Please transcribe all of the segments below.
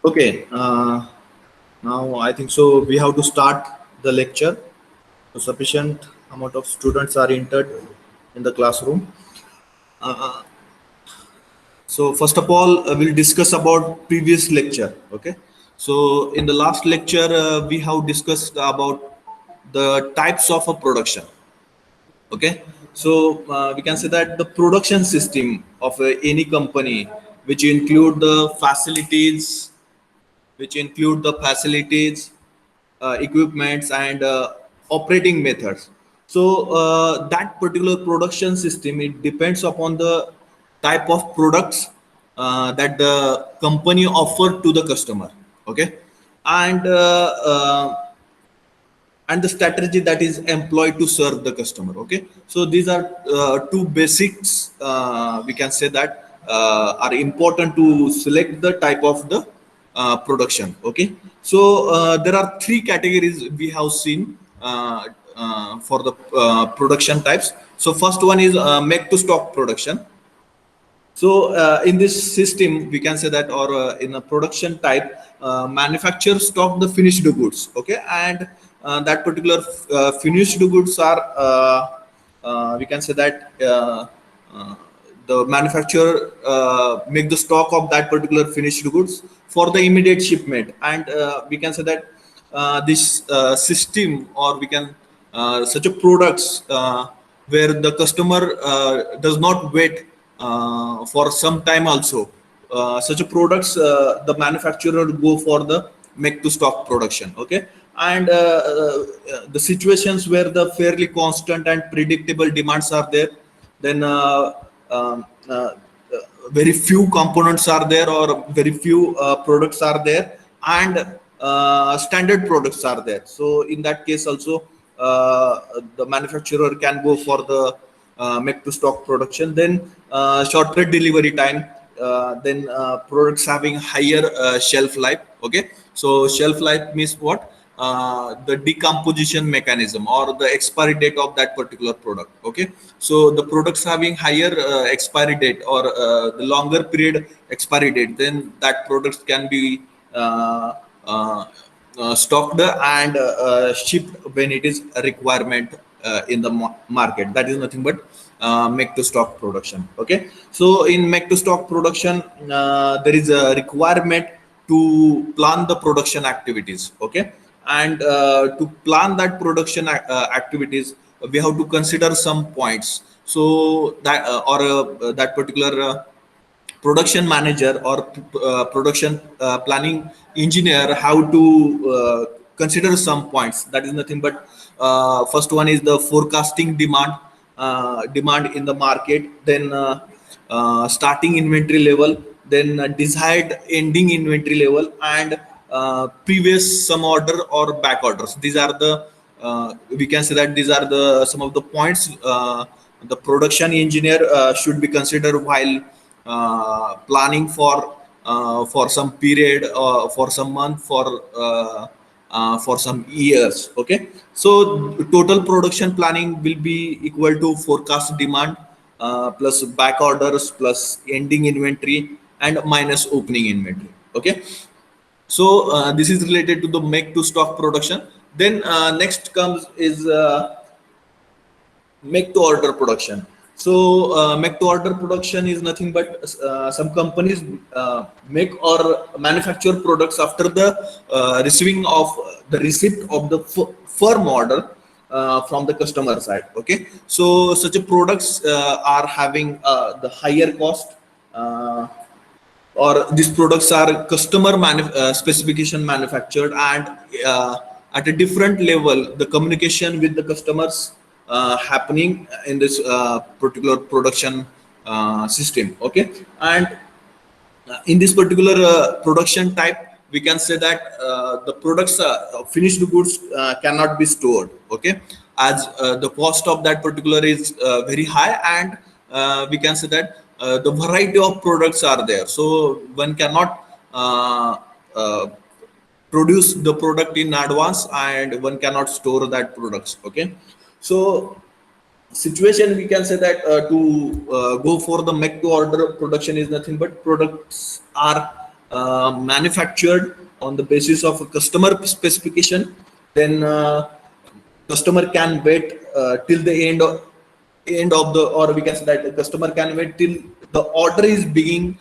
Okay, now I think so. We have to start the lecture. So sufficient amount of students are entered in the classroom. Uh, so first of all, we'll discuss about previous lecture. Okay. So in the last lecture, we have discussed about the types of a production. Okay. So we can say that the production system of any company, which include the facilities equipments, and operating methods. So that particular production system, it depends upon the type of products that the company offer to the customer. Okay, and the strategy that is employed to serve the customer. Okay, so these are two basics, we can say that are important to select the type of the production. Okay, so there are three categories we have seen for the production types. So first one is make to stock production. So in this system, we can say that, or in a production type, manufacturer stock the finished goods. Okay, and that particular finished goods are, we can say that, uh, the manufacturer make the stock of that particular finished goods for the immediate shipment, and we can say that this system, or we can such a products where the customer does not wait for some time also. Such a products, the manufacturer go for the make to stock production. Okay, and the situations where the fairly constant and predictable demands are there, then um, uh, very few components are there, or very few products are there, and standard products are there. So in that case also, the manufacturer can go for the make to stock production. Then shorter delivery time, then products having higher shelf life. Okay, so shelf life means what? The decomposition mechanism, or the expiry date of that particular product. Okay, so the products having higher expiry date, or the longer period expiry date, then that products can be uh, uh, stocked and shipped when it is a requirement in the market. That is nothing but make to stock production. Okay, so in make to stock production, there is a requirement to plan the production activities. Okay, and to plan that production activities, we have to consider some points. So that, that particular production manager, or production planning engineer, how to consider some points. That is nothing but, first one is the forecasting demand in the market, then starting inventory level, then desired ending inventory level, and previous some order or back orders. These are the, we can say that these are the some of the points the production engineer should be considered while planning for some period, for some month, for some years. Okay, so total production planning will be equal to forecast demand plus back orders plus ending inventory and minus opening inventory. Okay, so this is related to the make to stock production. Then next comes is make to order production. So make to order production is nothing but, some companies make or manufacture products after the receiving of the receipt of the firm order from the customer side. Okay, so such a products are having the higher cost, or these products are customer specification manufactured, and at a different level the communication with the customers happening in this particular production system. Okay, and in this particular production type, we can say that the products, finished goods, cannot be stored. Okay, as the cost of that particular is very high, and we can say that the variety of products are there, so one cannot uh, produce the product in advance, and one cannot store that products. Okay, so situation, we can say that to go for the make to order production is nothing but products are manufactured on the basis of a customer specification, then customer can wait till the end of the, or we can say that the customer can wait till the order is being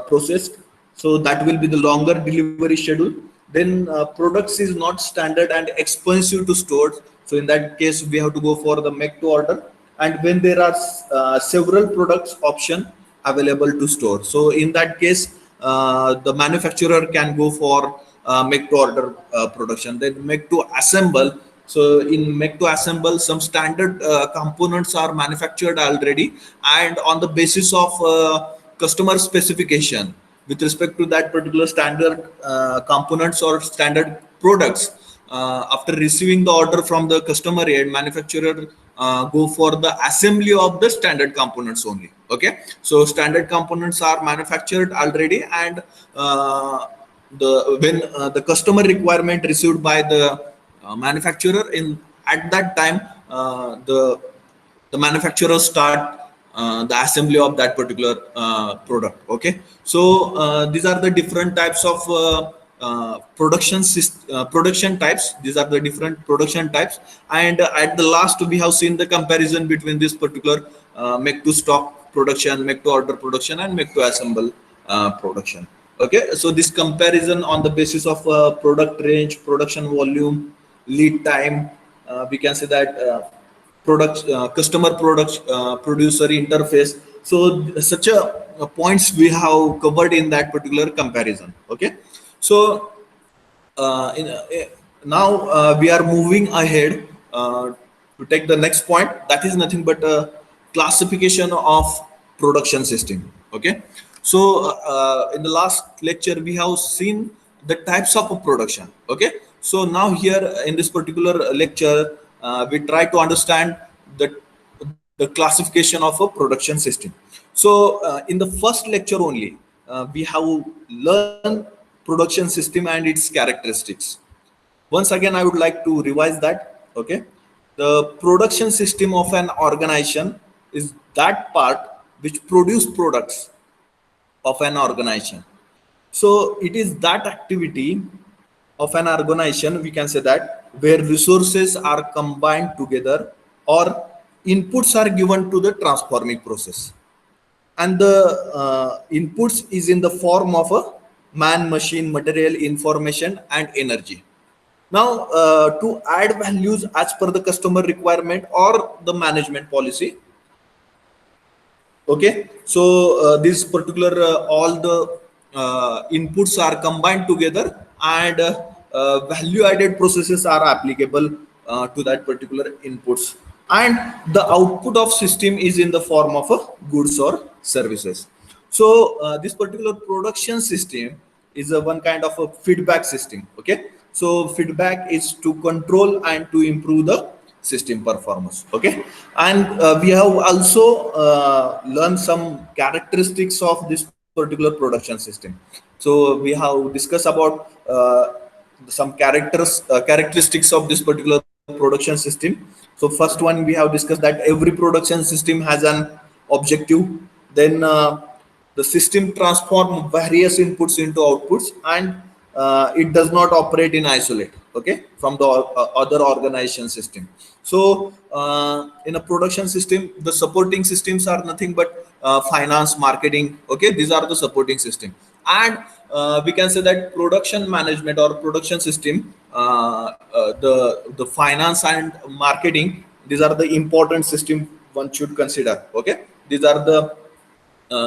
processed. So that will be the longer delivery schedule. Then products is not standard and expensive to store. So in that case we have to go for the make to order. And when there are several products option available to store, so in that case the manufacturer can go for make to order production. Then make to assemble. So in make to assemble, some standard components are manufactured already, and on the basis of customer specification with respect to that particular standard components or standard products, after receiving the order from the customer end, manufacturer go for the assembly of the standard components only. Okay, so standard components are manufactured already, and the when the customer requirement received by the manufacturer, in at that time the manufacturer start the assembly of that particular product. Okay, so these are the different types of production types. These are the different production types, and at the last we have seen the comparison between this particular make to stock production, make to order production, and make to assemble production. Okay, so this comparison on the basis of product range, production volume, lead time, we can say that product customer product producer interface. So such a points we have covered in that particular comparison. Okay, so now we are moving ahead to take the next point, that is nothing but a classification of production system. Okay, so in the last lecture we have seen the types of a production. Okay, so now here in this particular lecture we try to understand the classification of a production system. So in the first lecture only we have learned production system and its characteristics. Once again I would like to revise that. Okay, the production system of an organization is that part which produce products of an organization. So it is that activity of an organization, we can say that, where resources are combined together or inputs are given to the transforming process, and the inputs is in the form of a man, machine, material, information, and energy. Now to add values as per the customer requirement or the management policy. Okay, so this particular all the inputs are combined together, and value added processes are applicable to that particular inputs, and the output of system is in the form of goods or services. So this particular production system is a one kind of a feedback system. Okay, so feedback is to control and to improve the system performance. Okay, and we have also learned some characteristics of this particular production system. So we have discussed about some characteristics of this particular production system. So first one we have discussed that every production system has an objective. Then the system transform various inputs into outputs, and it does not operate in isolate, okay, from the other organization system. So in a production system the supporting systems are nothing but finance, marketing. Okay, these are the supporting system, and we can say that production management or production system, the finance and marketing, these are the important system one should consider. Okay, these are the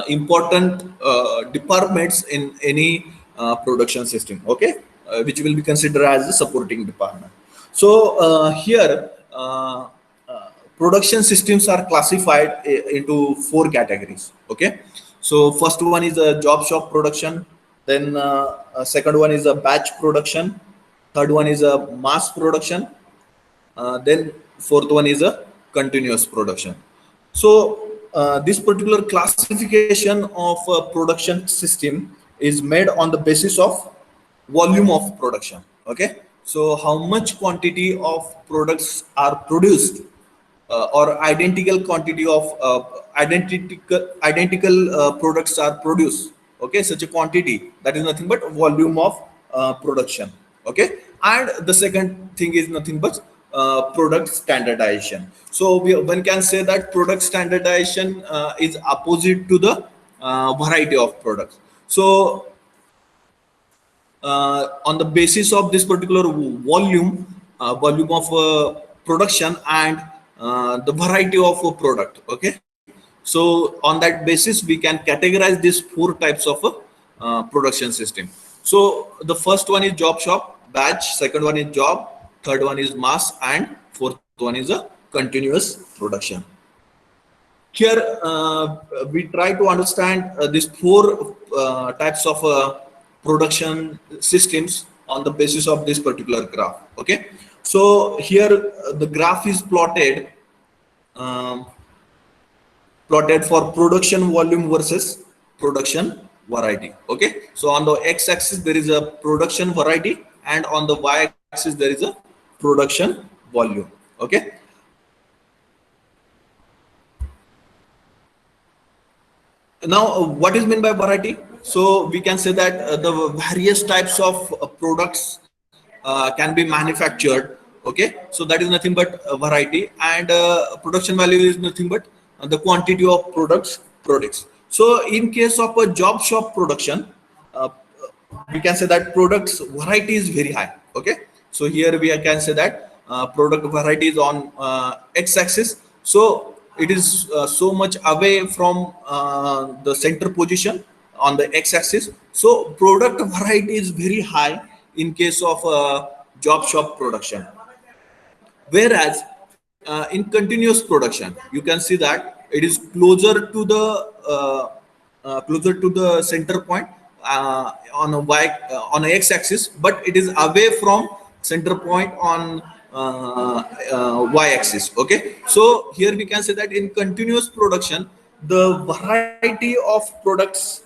important departments in any production system. Okay, which will be considered as the supporting department. So here production systems are classified into four categories. Okay, so first one is a job shop production, then second one is a batch production, third one is a mass production, then fourth one is a continuous production. So this particular classification of a production system is made on the basis of volume of production. Okay, so how much quantity of products are produced, or identical quantity of identical products are produced. okay, such a quantity, that is nothing but volume of production. Okay, and the second thing is nothing but product standardization. So one can say that product standardization is opposite to the variety of products. So on the basis of this particular volume of production and the variety of a product. Okay, so on that basis we can categorize these four types of production system. So the first one is job shop batch, second one is job, third one is mass, and fourth one is a continuous production. Here we try to understand these four types of production systems on the basis of this particular graph. Okay, so here the graph is um, plotted for production volume versus production variety. Okay, so on the x-axis there is a production variety, and on the y-axis there is a production volume. Okay, now what is meant by variety? So we can say that the various types of products can be manufactured. Okay, so that is nothing but variety, and production value is nothing but the quantity of products. So in case of a job shop production, uh, we can say that products variety is very high. Okay, so here we can say that product variety is on x-axis. So it is so much away from the center position on the x-axis. So product variety is very high in case of job shop production. Whereas in continuous production, you can see that it is closer to the center point on a x-axis, but it is away from center point on y-axis. Okay, so here we can say that in continuous production, the variety of products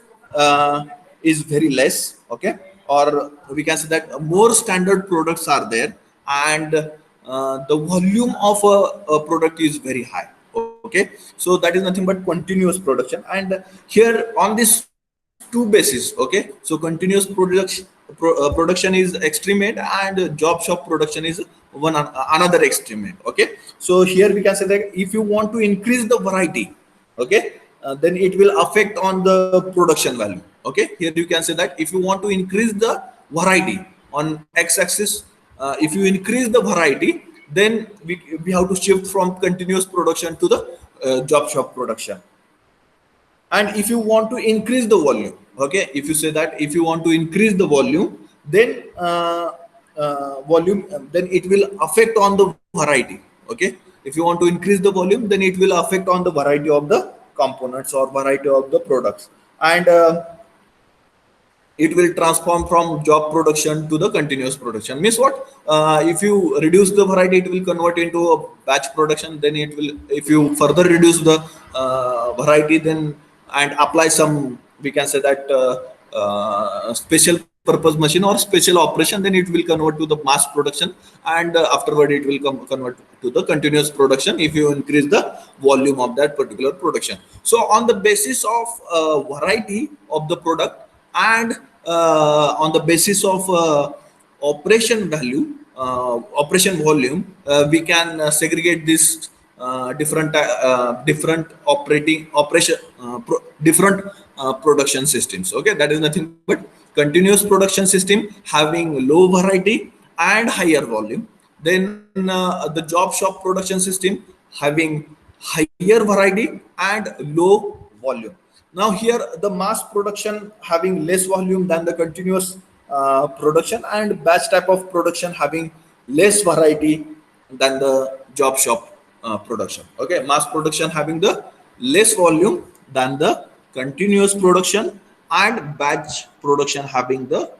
is very less. Okay, or we can say that more standard products are there, and the volume of a product is very high. Okay, so that is nothing but continuous production. And here on these two bases, okay, so continuous production is extremate, and job shop production is another extremate. Okay, so here we can say that if you want to increase the variety, okay, then it will affect on the production value. Okay, here you can say that if you want to increase the variety on x-axis, if you increase the variety, then we have to shift from continuous production to the job shop production. And if you want to increase the volume, okay, if you say that if you want to increase the volume, then then it will affect on the variety. Okay, if you want to increase the volume, then it will affect on the variety of the components or variety of the products. And it will transform from job production to the continuous production. Means what? If you reduce the variety, it will convert into a batch production. Then it will, if you further reduce the variety, then and apply some, we can say that special purpose machine or special operation, then it will convert to the mass production, and afterward it will convert to the continuous production if you increase the volume of that particular production. So on the basis of variety of the product, and on the basis of operation value, operation volume, we can segregate this different operating operation different production systems. Okay, that is nothing but continuous production system having low variety and higher volume. Then the job shop production system having higher variety and low volume. Now here the mass production having less volume than the continuous production, and batch type of production having less variety than the job shop production. Okay, mass production having the less volume than the continuous production, and batch production having the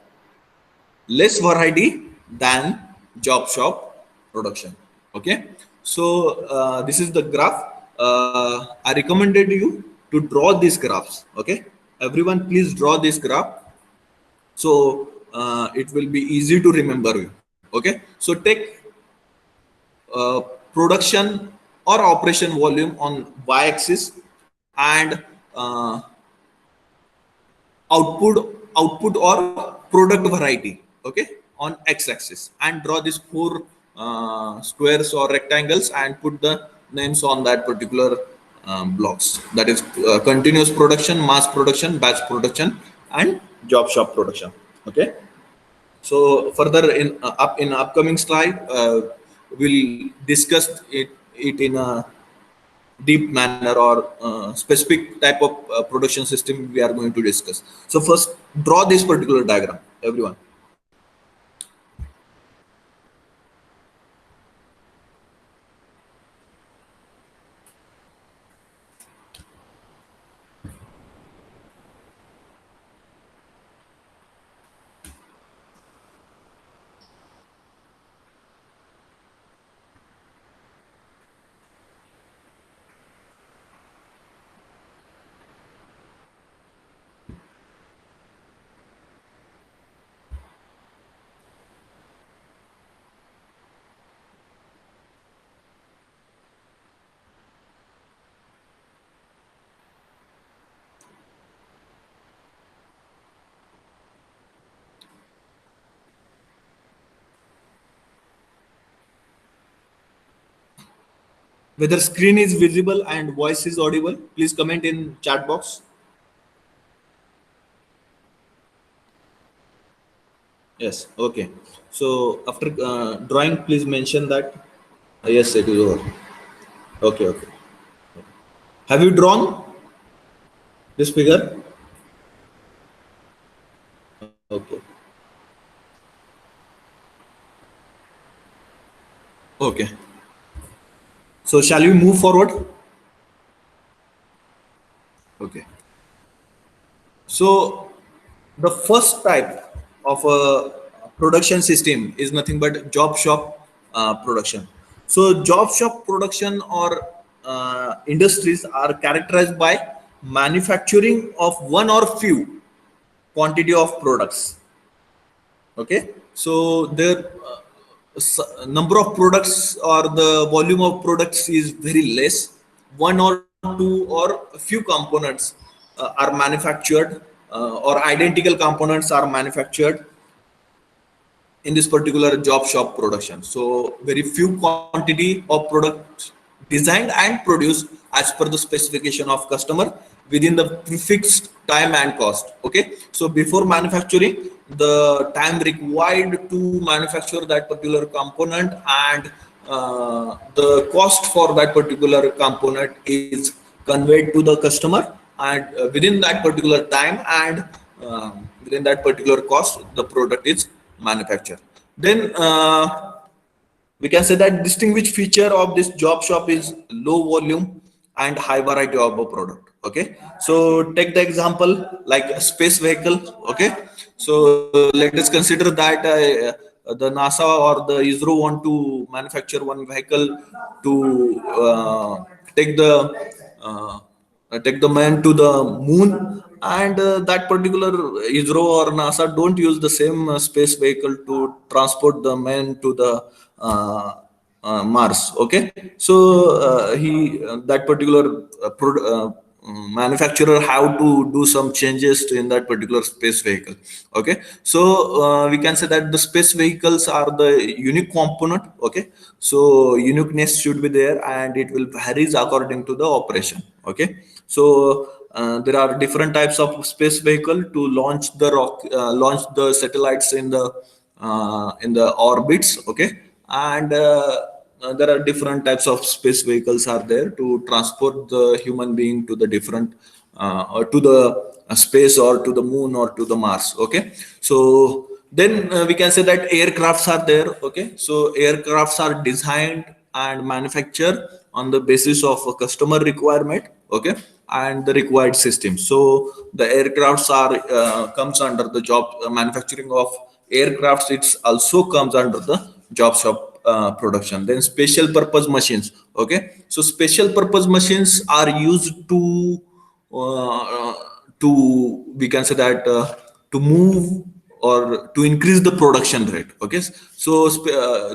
less variety than job shop production. Okay, so this is the graph. I recommended you to draw these graphs. Okay, everyone please draw this graph, so it will be easy to remember you. Okay, so take production or operation volume on y-axis, and output or product variety, okay, on x-axis, and draw these four squares or rectangles and put the names on that particular blocks, that is continuous production, mass production, batch production, and job shop production. Okay, so further in upcoming slide, we'll discuss it in a deep manner, or specific type of production system we are going to discuss. So first, draw this particular diagram, everyone. Whether screen is visible and voice is audible, please comment in chat box. Yes, okay. So after drawing, please mention that. Yes, it is over. Okay, okay. Have you drawn this figure? Okay. Okay. So shall we move forward? Okay. So the first type of a production system is nothing but job shop production. So job shop production or industries are characterized by manufacturing of one or few quantity of products. Okay, so the number of products or the volume of products is very less. One or two or a few components are manufactured, or identical components are manufactured in this particular job shop production. So very few quantity of products designed and produced as per the specification of customer within the fixed time and cost. Okay, so before manufacturing, the time required to manufacture that particular component and the cost for that particular component is conveyed to the customer, and within that particular time and within that particular cost, the product is manufactured. Then we can say that distinguished feature of this job shop is low volume and high variety of a product. Okay, so take the example like a space vehicle. Okay, so let us consider that the NASA or the ISRO want to manufacture one vehicle to take the uh, take the man to the moon, and that particular ISRO or NASA don't use the same space vehicle to transport the man to the Mars. Okay, so he that particular manufacturer have to do some changes in that particular space vehicle. Okay, so we can say that the space vehicles are the unique component. Okay, so uniqueness should be there, and it will varies according to the operation. Okay, so there are different types of space vehicle to launch the launch the satellites in the orbits. Okay, and there are different types of space vehicles are there to transport the human being to the different or to the space or to the moon or to the Mars. Okay, so then we can say that aircrafts are there. Okay, so aircrafts are designed and manufactured on the basis of a customer requirement. Okay, and the required system. So the aircrafts are comes under the job manufacturing of aircrafts. It's also comes under the job shop production. Then special purpose machines. Okay, so special purpose machines are used uh, to we can say that to move or to increase the production rate. Okay, so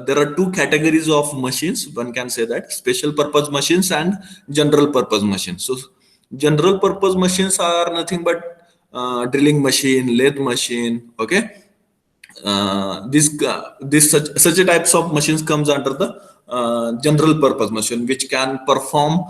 there are two categories of machines, one can say that special purpose machines and general purpose machines. So general purpose machines are nothing but drilling machine, lathe machine. Okay, this such a types of machines comes under the general purpose machine, which can perform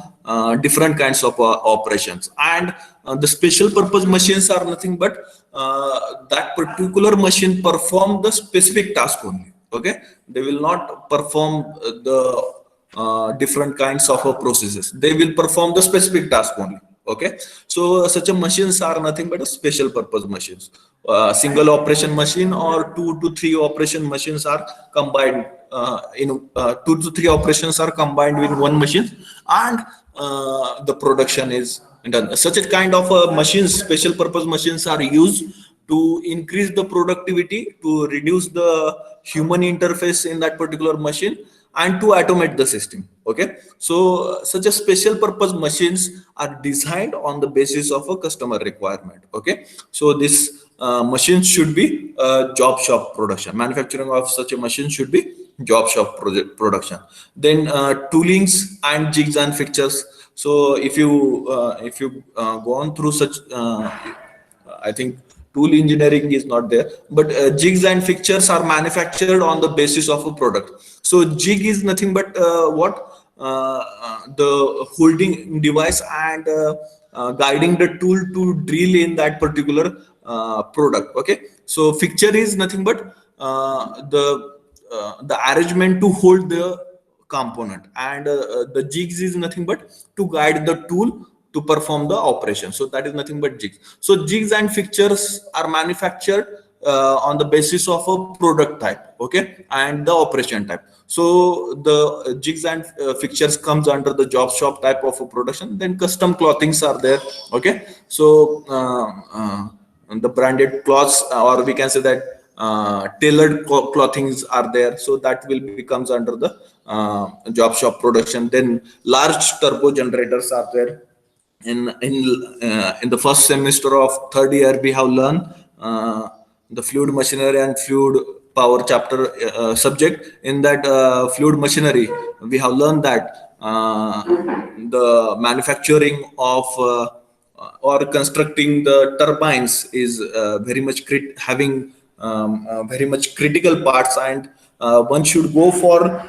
different kinds of operations. And the special purpose machines are nothing but that particular machine perform the specific task only. Okay, they will not perform the different kinds of processes. They will perform the specific task only. Okay, so such a machines are nothing but a special purpose machines. Single operation machine or 2 to 3 operation machines are combined in 2 to 3 operations are combined with one machine, and the production is done. Such a kind of machines, special purpose machines, are used to increase the productivity, to reduce the human interface in that particular machine, and to automate the system. Okay, so such a special purpose machines are designed on the basis of a customer requirement. Okay, so this machines should be job shop production. Manufacturing of such a machine should be job shop production. Then toolings and jigs and fixtures. So if you go on through such I think tool engineering is not there, but jigs and fixtures are manufactured on the basis of a product. So jig is nothing but the holding device and guiding the tool to drill in that particular product. Okay, so fixture is nothing but the arrangement to hold the component, and the jigs is nothing but to guide the tool to perform the operation. So that is nothing but jigs. So jigs and fixtures are manufactured on the basis of a product type. Okay, and the operation type. So the jigs and fixtures comes under the job shop type of a production. Then custom clothings are there. Okay, so the branded cloths, or we can say that tailored clothings are there. So that will becomes under the job shop production. Then large turbo generators are there. In the first semester of third year, we have learned the fluid machinery and fluid power chapter subject. In that fluid machinery, we have learned that the manufacturing of or constructing the turbines is very much having very much critical parts, and one should go for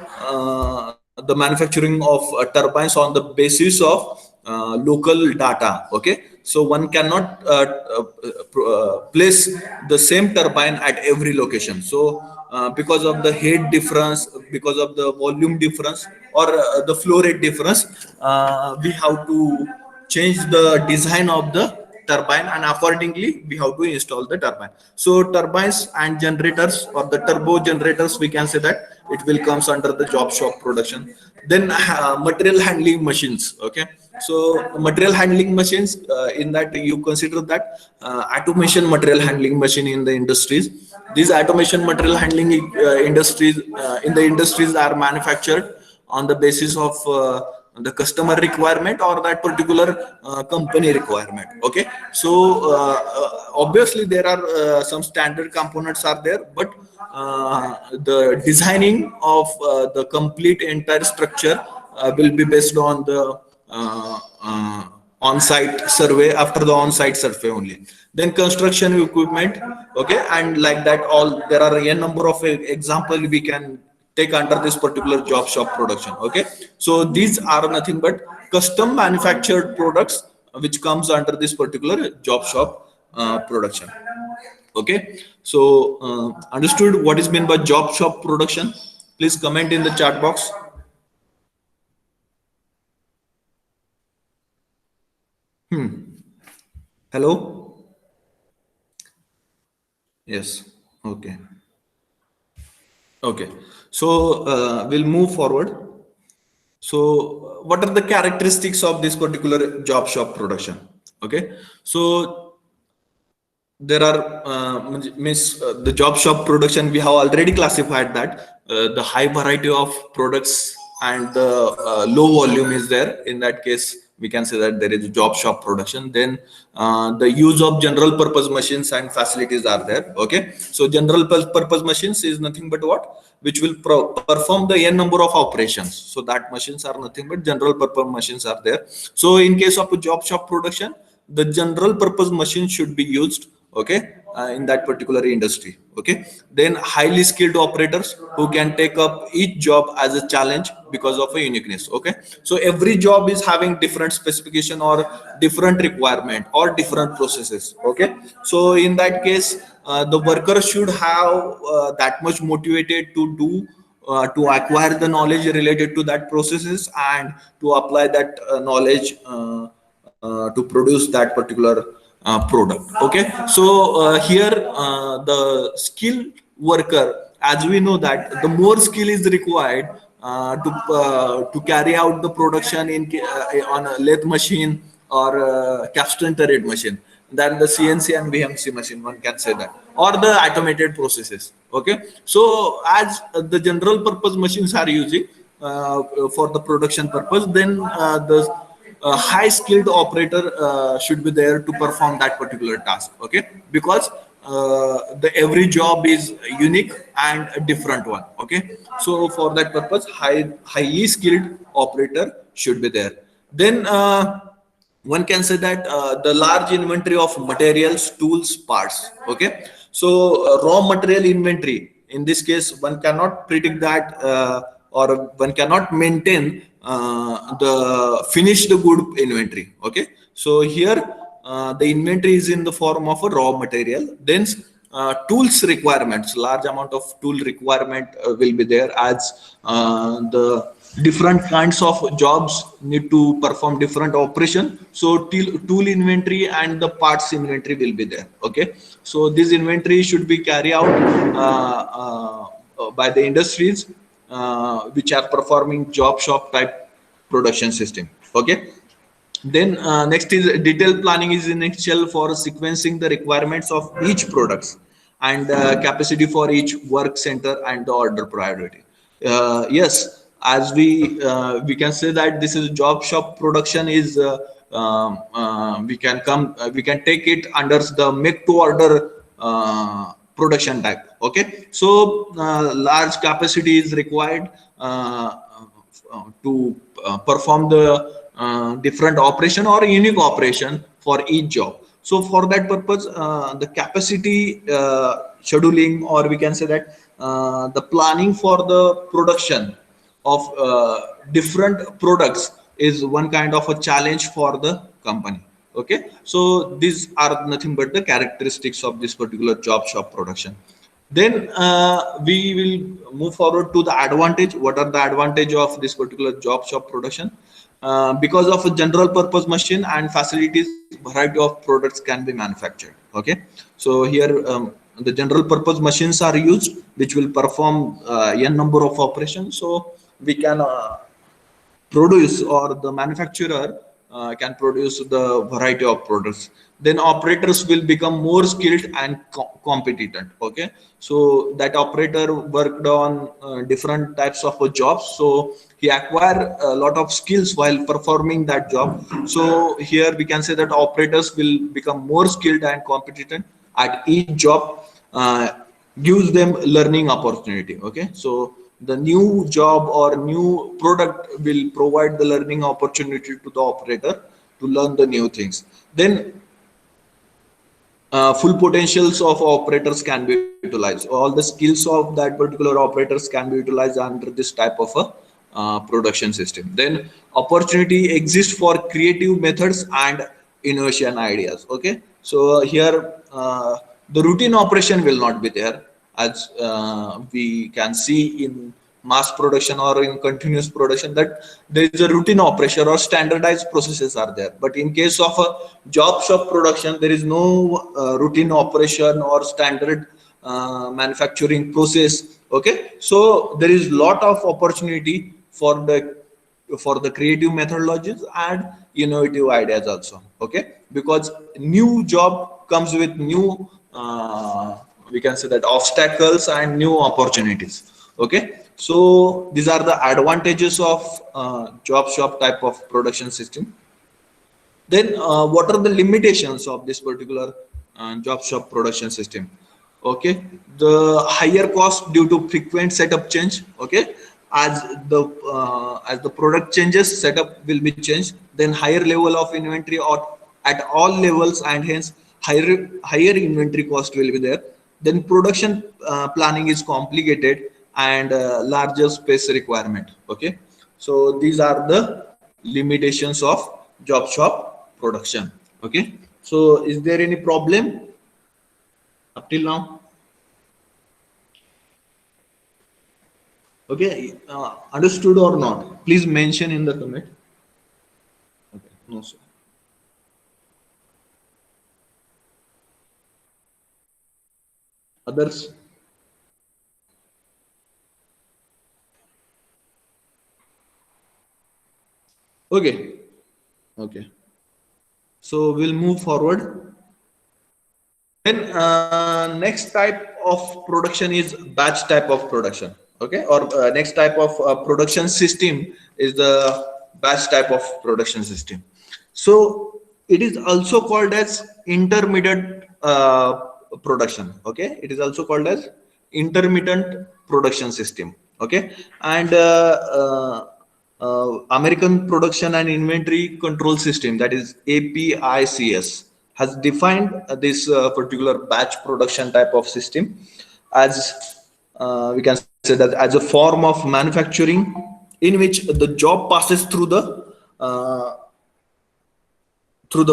the manufacturing of turbines on the basis of local data. Okay, so one cannot place the same turbine at every location. So because of the head difference, because of the volume difference, or the flow rate difference, we have to change the design of the turbine, and accordingly we have to install the turbine. So turbines and generators, or the turbo generators, we can say that it will comes under the job shop production. Then material handling machines. Okay, so material handling machines, in that you consider that automation material handling machine in the industries. These automation material handling industries in the industries are manufactured on the basis of the customer requirement or that particular company requirement. Okay, so obviously there are some standard components are there, but the designing of the complete entire structure will be based on the on-site survey, after the on-site survey only. Then construction equipment. Okay, and like that, all there are a number of example we can take under this particular job shop production. Okay, so these are nothing but custom manufactured products which comes under this particular job shop production. Okay, so understood what is meant by job shop production? Please comment in the chat box. Hello. Yes. Okay. Okay, so we'll move forward. So what are the characteristics of this particular job shop production? Okay, so there are the job shop production, we have already classified that the high variety of products and the low volume is there. In that case, we can say that there is a job shop production. Then the use of general purpose machines and facilities are there. Okay, so general purpose machines is nothing but what, which will perform the n number of operations. So that machines are nothing but general purpose machines are there. So in case of a job shop production, the general purpose machine should be used, okay, in that particular industry. Okay, then highly skilled operators who can take up each job as a challenge because of a uniqueness. Okay, so every job is having different specification or different requirement or different processes. Okay, so in that case, the worker should have that much motivated to do, to acquire the knowledge related to that processes and to apply that knowledge to produce that particular product. Okay, so here the skill worker, as we know that the more skill is required to carry out the production on a lathe machine or capstan turret machine than the CNC and VMC machine, one can say that, or the automated processes. Okay, so as the general purpose machines are using for the production purpose, then the high skilled operator should be there to perform that particular task. Okay, because the every job is unique and a different one. Okay, so for that purpose, highly skilled operator should be there. Then one can say that the large inventory of materials, tools, parts. Okay, so raw material inventory, in this case one cannot predict that, or one cannot maintain the finished good inventory. Okay, so here the inventory is in the form of a raw material. Then tools requirements, large amount of tool requirement will be there, as the different kinds of jobs need to perform different operation. So tool inventory and the parts inventory will be there. Okay, so this inventory should be carried out by the industries which are performing job shop type production system. Okay, then next is detailed planning is initial for sequencing the requirements of each products and capacity for each work center and the order priority. Yes, as we can say that this is job shop production is we can take it under the make to order production type. Okay, so large capacity is required to perform the different operation or unique operation for each job. So for that purpose, the capacity scheduling, or we can say that the planning for the production of different products is one kind of a challenge for the company. Okay, so these are nothing but the characteristics of this particular job shop production. Then we will move forward to the advantage. What are the advantage of this particular job shop production? Because of a general purpose machine and facilities, variety of products can be manufactured. Okay, so here the general purpose machines are used which will perform n number of operations. So we can produce, or the manufacturer can produce the variety of products. Then operators will become more skilled and competent. Okay, so that operator worked on different types of jobs, so he acquire a lot of skills while performing that job. So here we can say that operators will become more skilled and competent at each job, gives them learning opportunity. Okay, so the new job or new product will provide the learning opportunity to the operator to learn the new things. Then full potentials of operators can be utilized. All the skills of that particular operators can be utilized under this type of a production system. Then opportunity exists for creative methods and innovation ideas. Okay, so here the routine operation will not be there, as we can see in mass production or in continuous production, that there is a routine operation or standardized processes are there. But in case of a job shop production, there is no routine operation or standard manufacturing process. Okay, so there is lot of opportunity for the creative methodologies and innovative ideas also. Okay, because new job comes with new we can say that obstacles and new opportunities. Okay, so these are the advantages of job shop type of production system. Then what are the limitations of this particular job shop production system? Okay, the higher cost due to frequent setup change. Okay, as the product changes, setup will be changed. Then higher level of inventory or at all levels, and hence higher inventory cost will be there. Then production planning is complicated and larger space requirement. Okay, so these are the limitations of job shop production. Okay, so is there any problem up till now? Okay, understood or not? Please mention in the comment. Okay, no sir. Others? Okay, okay. So we'll move forward. Then next type of production is batch type of production. Okay, or next type of production system is the batch type of production system. So it is also called as intermediate production. Okay, it is also called as intermittent production system. Okay, and American Production and Inventory Control System, that is APICS, has defined this particular batch production type of system as we can say that as a form of manufacturing in which the job passes through the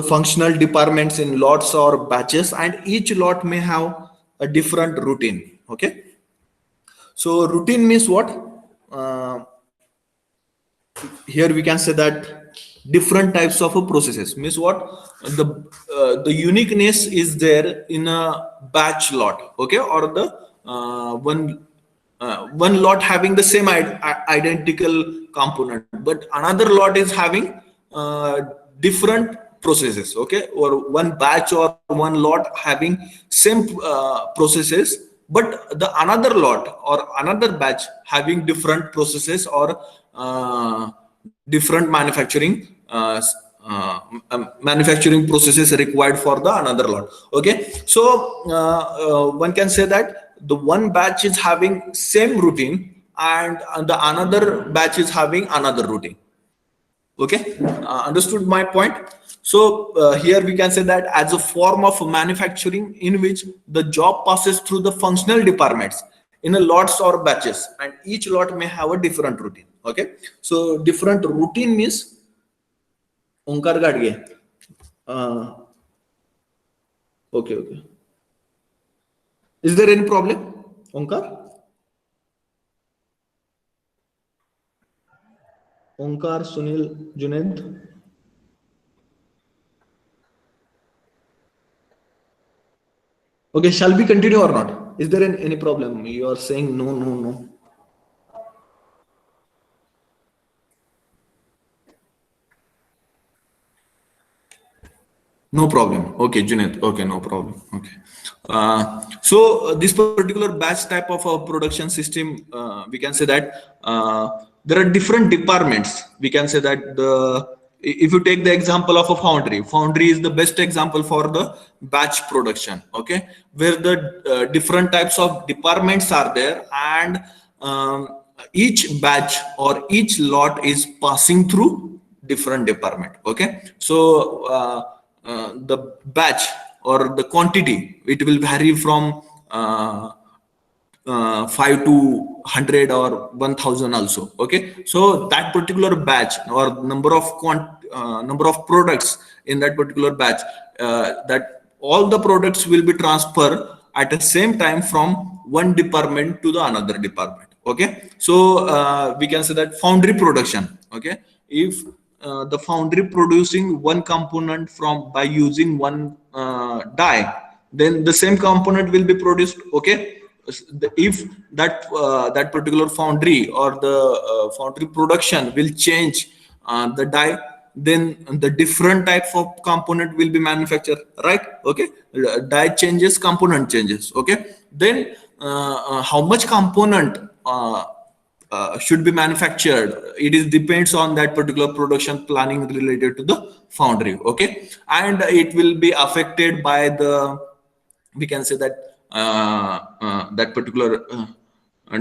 functional departments in lots or batches, and each lot may have a different routine. Okay, so routine means what? Uh, Here we can say that different types of processes means what? The uniqueness is there in a batch lot. Okay, or the one lot having the same identical component, but another lot is having different processes. Okay, or one batch or one lot having same processes, but the another lot or another batch having different processes or different manufacturing processes required for the another lot. Okay, so one can say that the one batch is having same routine and the another batch is having another routine. Okay, understood my point? So here we can say that as a form of manufacturing in which the job passes through the functional departments in a lots or batches, and each lot may have a different routine. Okay, so different routine means Onkar Gadge. Uh, okay, okay. Is there any problem, Onkar? Onkar, Sunil, Junaid. Okay, shall we continue or not? Is there any problem? You are saying no, no, no. No problem. Okay, Junaid. Okay, no problem. Okay. So this particular batch type of a production system, we can say that there are different departments. We can say that if you take the example of a foundry is the best example for the batch production. Okay, where the different types of departments are there, and each batch or each lot is passing through different department. Okay, so the batch or the quantity, it will vary from 5 to 100 or 1000 also. Okay, so that particular batch or number of products in that particular batch, that all the products will be transferred at the same time from one department to the another department. Okay, so we can say that foundry production. Okay, if the foundry producing one component from by using one die, then the same component will be produced. Okay, if that particular foundry or the foundry production will change the die, then the different types of component will be manufactured, right? Okay, die changes, component changes. Okay, then how much component should be manufactured, it is depends on that particular production planning related to the foundry. Okay, and it will be affected by the, we can say that that particular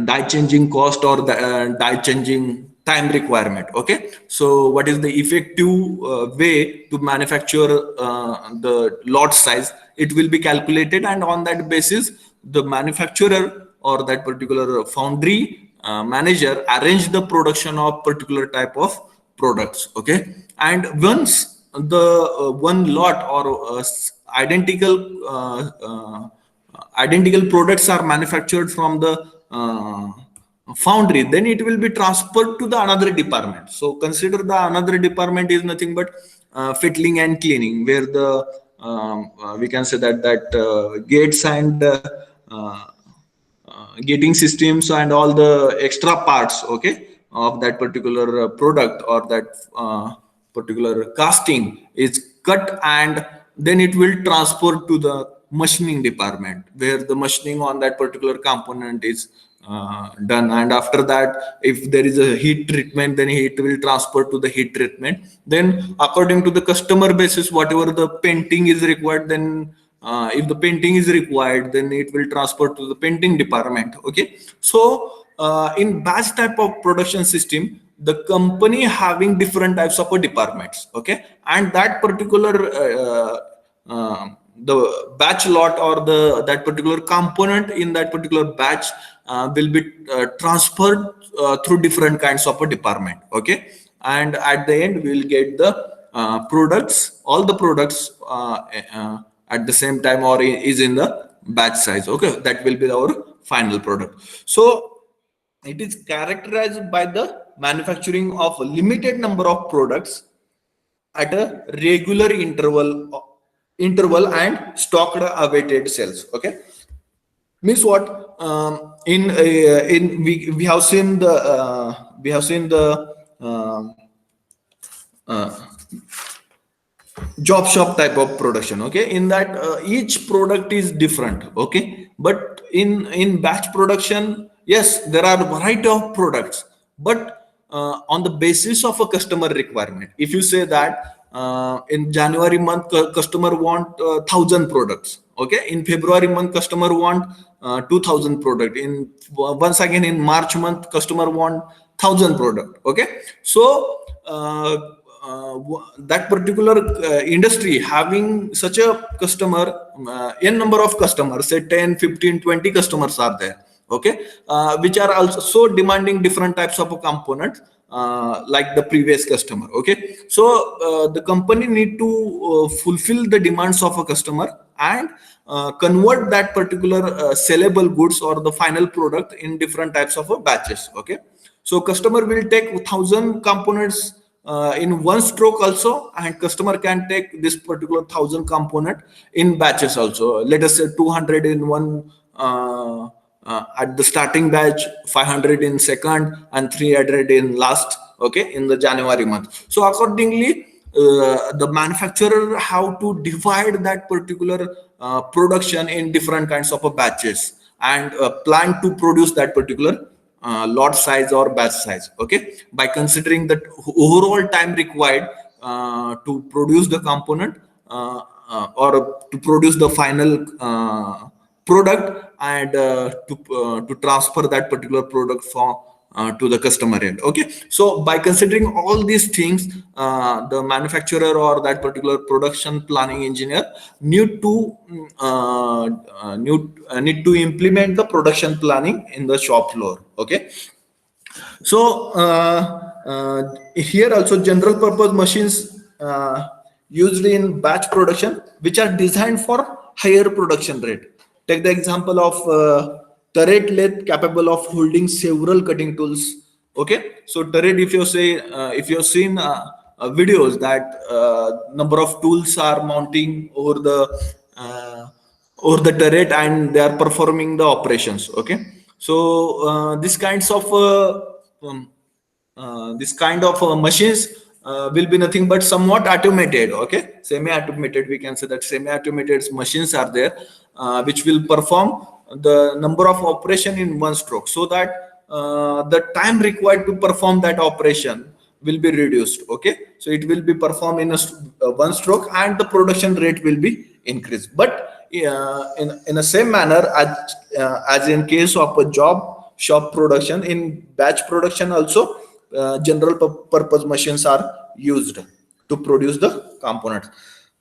die changing cost or the die changing time requirement. Okay, so what is the effective way to manufacture the lot size, it will be calculated, and on that basis the manufacturer or that particular foundry manager arrange the production of particular type of products. Okay, and once the one lot or identical identical products are manufactured from the foundry, then it will be transferred to the another department. So consider the another department is nothing but fiddling and cleaning, where the we can say that gates and gating systems and all the extra parts, okay, of that particular product or that particular casting is cut, and then it will transfer to the machining department, where the machining on that particular component is done. And after that, if there is a heat treatment, then heat will transfer to the heat treatment. Then according to the customer basis, whatever the painting is required, then if the painting is required, then it will transfer to the painting department. Okay, so in batch type of production system, the company having different types of departments. Okay, and that particular the batch lot or the that particular component in that particular batch will be transferred through different kinds of a department. Okay, and at the end we will get the products, all the products at the same time, or is in the batch size. Okay, that will be our final product. So it is characterized by the manufacturing of a limited number of products at a regular interval and stocked awaited sales. Okay, means what, in we have seen the uh, uh, job shop type of production. Okay, in that each product is different. Okay, but in batch production, yes, there are variety of products, but on the basis of a customer requirement. If you say that in January month customer want 1,000 products, okay, in February month customer want 2,000 product, in once again in March month customer want 1,000 product. Okay, so that particular industry having such a customer, n number of customers, say 10, 15, 20 customers are there. Okay, which are also so demanding different types of a component like the previous customer. Okay, so the company need to fulfill the demands of a customer and convert that particular sellable goods or the final product in different types of batches. Okay, so customer will take 1,000 components in one stroke also, and customer can take this particular 1,000 component in batches also. Let us say 200 in one at the starting batch, 500 in second, and 300 in last. Okay, in the January month. So accordingly, the manufacturer have to divide that particular production in different kinds of batches and plan to produce that particular lot size or batch size. Okay, by considering that overall time required to produce the component or to produce the final product, and to transfer that particular product for to the customer end. Okay, so by considering all these things, the manufacturer or that particular production planning engineer need to need to implement the production planning in the shop floor. Okay, so here also general purpose machines used in batch production, which are designed for higher production rate. Take the example of turret lathe capable of holding several cutting tools. Okay, so turret, if you say if you've seen videos that number of tools are mounting over the turret and they are performing the operations. Okay, so this kinds of um, this kind of machines will be nothing but somewhat automated. Okay, semi-automated, we can say that semi-automated machines are there which will perform the number of operation in one stroke, so that the time required to perform that operation will be reduced. Okay, so it will be performed in a one stroke and the production rate will be increased. But in the same manner as in case of a job shop production, in batch production also general purpose machines are used to produce the components.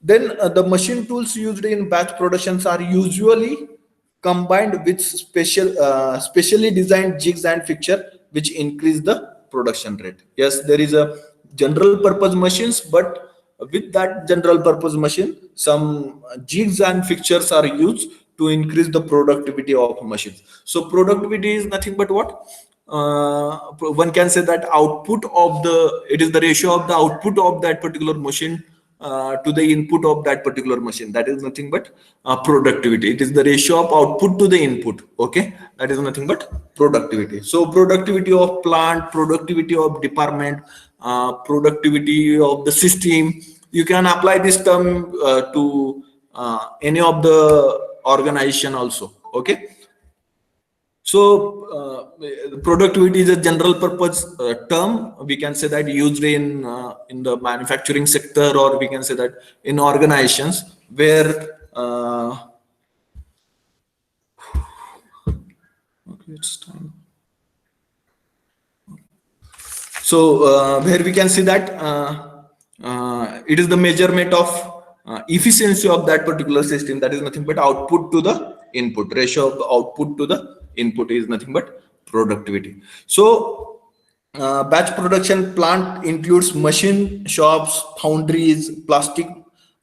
Then the machine tools used in batch productions are usually combined with specially designed jigs and fixture which increase the production rate. Yes, there is a general purpose machines, but with that general purpose machine, some jigs and fixtures are used to increase the productivity of machines. So productivity is nothing but what, one can say that output of the, it is the ratio of the output of that particular machine to the input of that particular machine. That is nothing but productivity. It is the ratio of output to the input. Okay, that is nothing but productivity. So productivity of plant, productivity of department, productivity of the system. You can apply this term to any of the organization also. Okay, so productivity is a general purpose term. We can say that used in the manufacturing sector, or we can say that in organizations where okay, it's time. So where we can see that it is the measurement of efficiency of that particular system. That is nothing but output to the input. Ratio of the output to the input is nothing but productivity. So batch production plant includes machine shops, foundries, plastic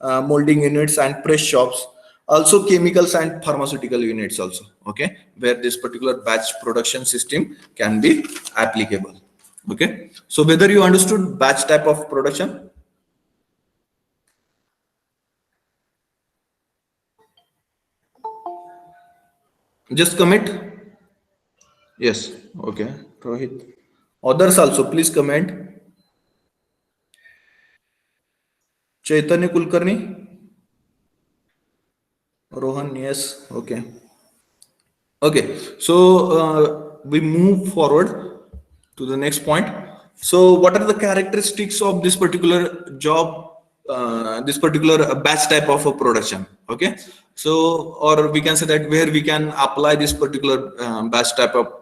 molding units, and press shops. Also chemicals and pharmaceutical units also. Okay, where this particular batch production system can be applicable. Okay, so whether you understood batch type of production, just comment. Yes. Okay, Rohit. Others also, please comment. Chaitanya Kulkarni, Rohan. Yes. Okay. Okay. So we move forward to the next point. So what are the characteristics of this particular job, this particular batch type of a production? Okay. So, or we can say that where we can apply this particular uh, batch type of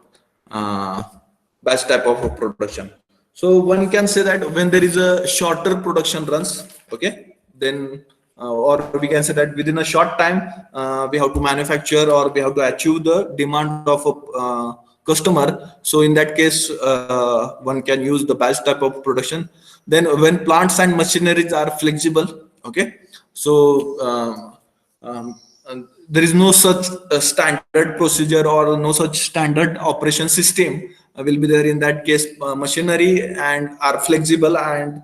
a production. So one can say that when there is a shorter production runs, okay, then or we can say that within a short time we have to manufacture, or we have to achieve the demand of a customer. So in that case, one can use the batch type of production. Then when plants and machineries are flexible, okay, so and there is no such standard procedure or no such standard operation system will be there. In that case, machinery and are flexible, and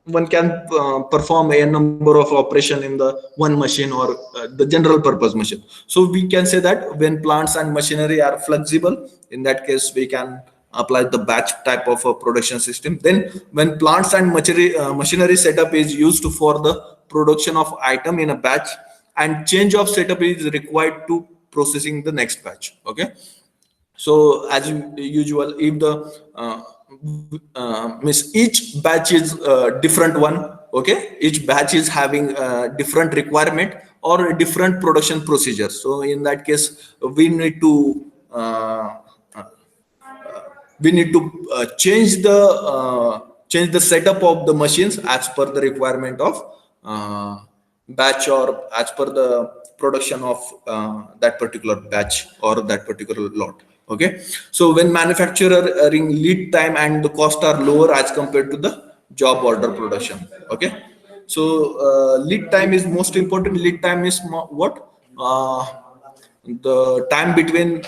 one can perform a number of operation in the one machine, or the general purpose machine. So we can say that when plants and machinery are flexible, in that case we can apply the batch type of a production system. Then when plants and machinery setup is used for the production of item in a batch, and change of setup is required to processing the next batch. Okay, so as usual, if the means each batch is different one. Okay, each batch is having a different requirement or a different production procedure. So in that case, we need to change the setup of the machines as per the requirement of batch, or as per the production of that particular batch or that particular lot. Okay, so when manufacturing lead time and the cost are lower as compared to the job order production. Okay, so lead time is most important. Lead time is what, the time between,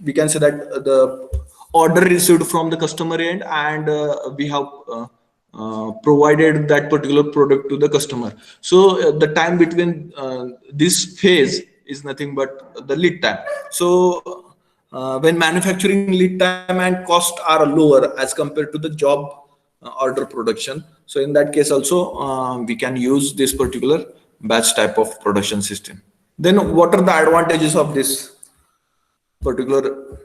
we can say that the order received from the customer end, and we have provided that particular product to the customer. So the time between this phase is nothing but the lead time. So when manufacturing lead time and cost are lower as compared to the job order production, so in that case also we can use this particular batch type of production system. Then what are the advantages of this particular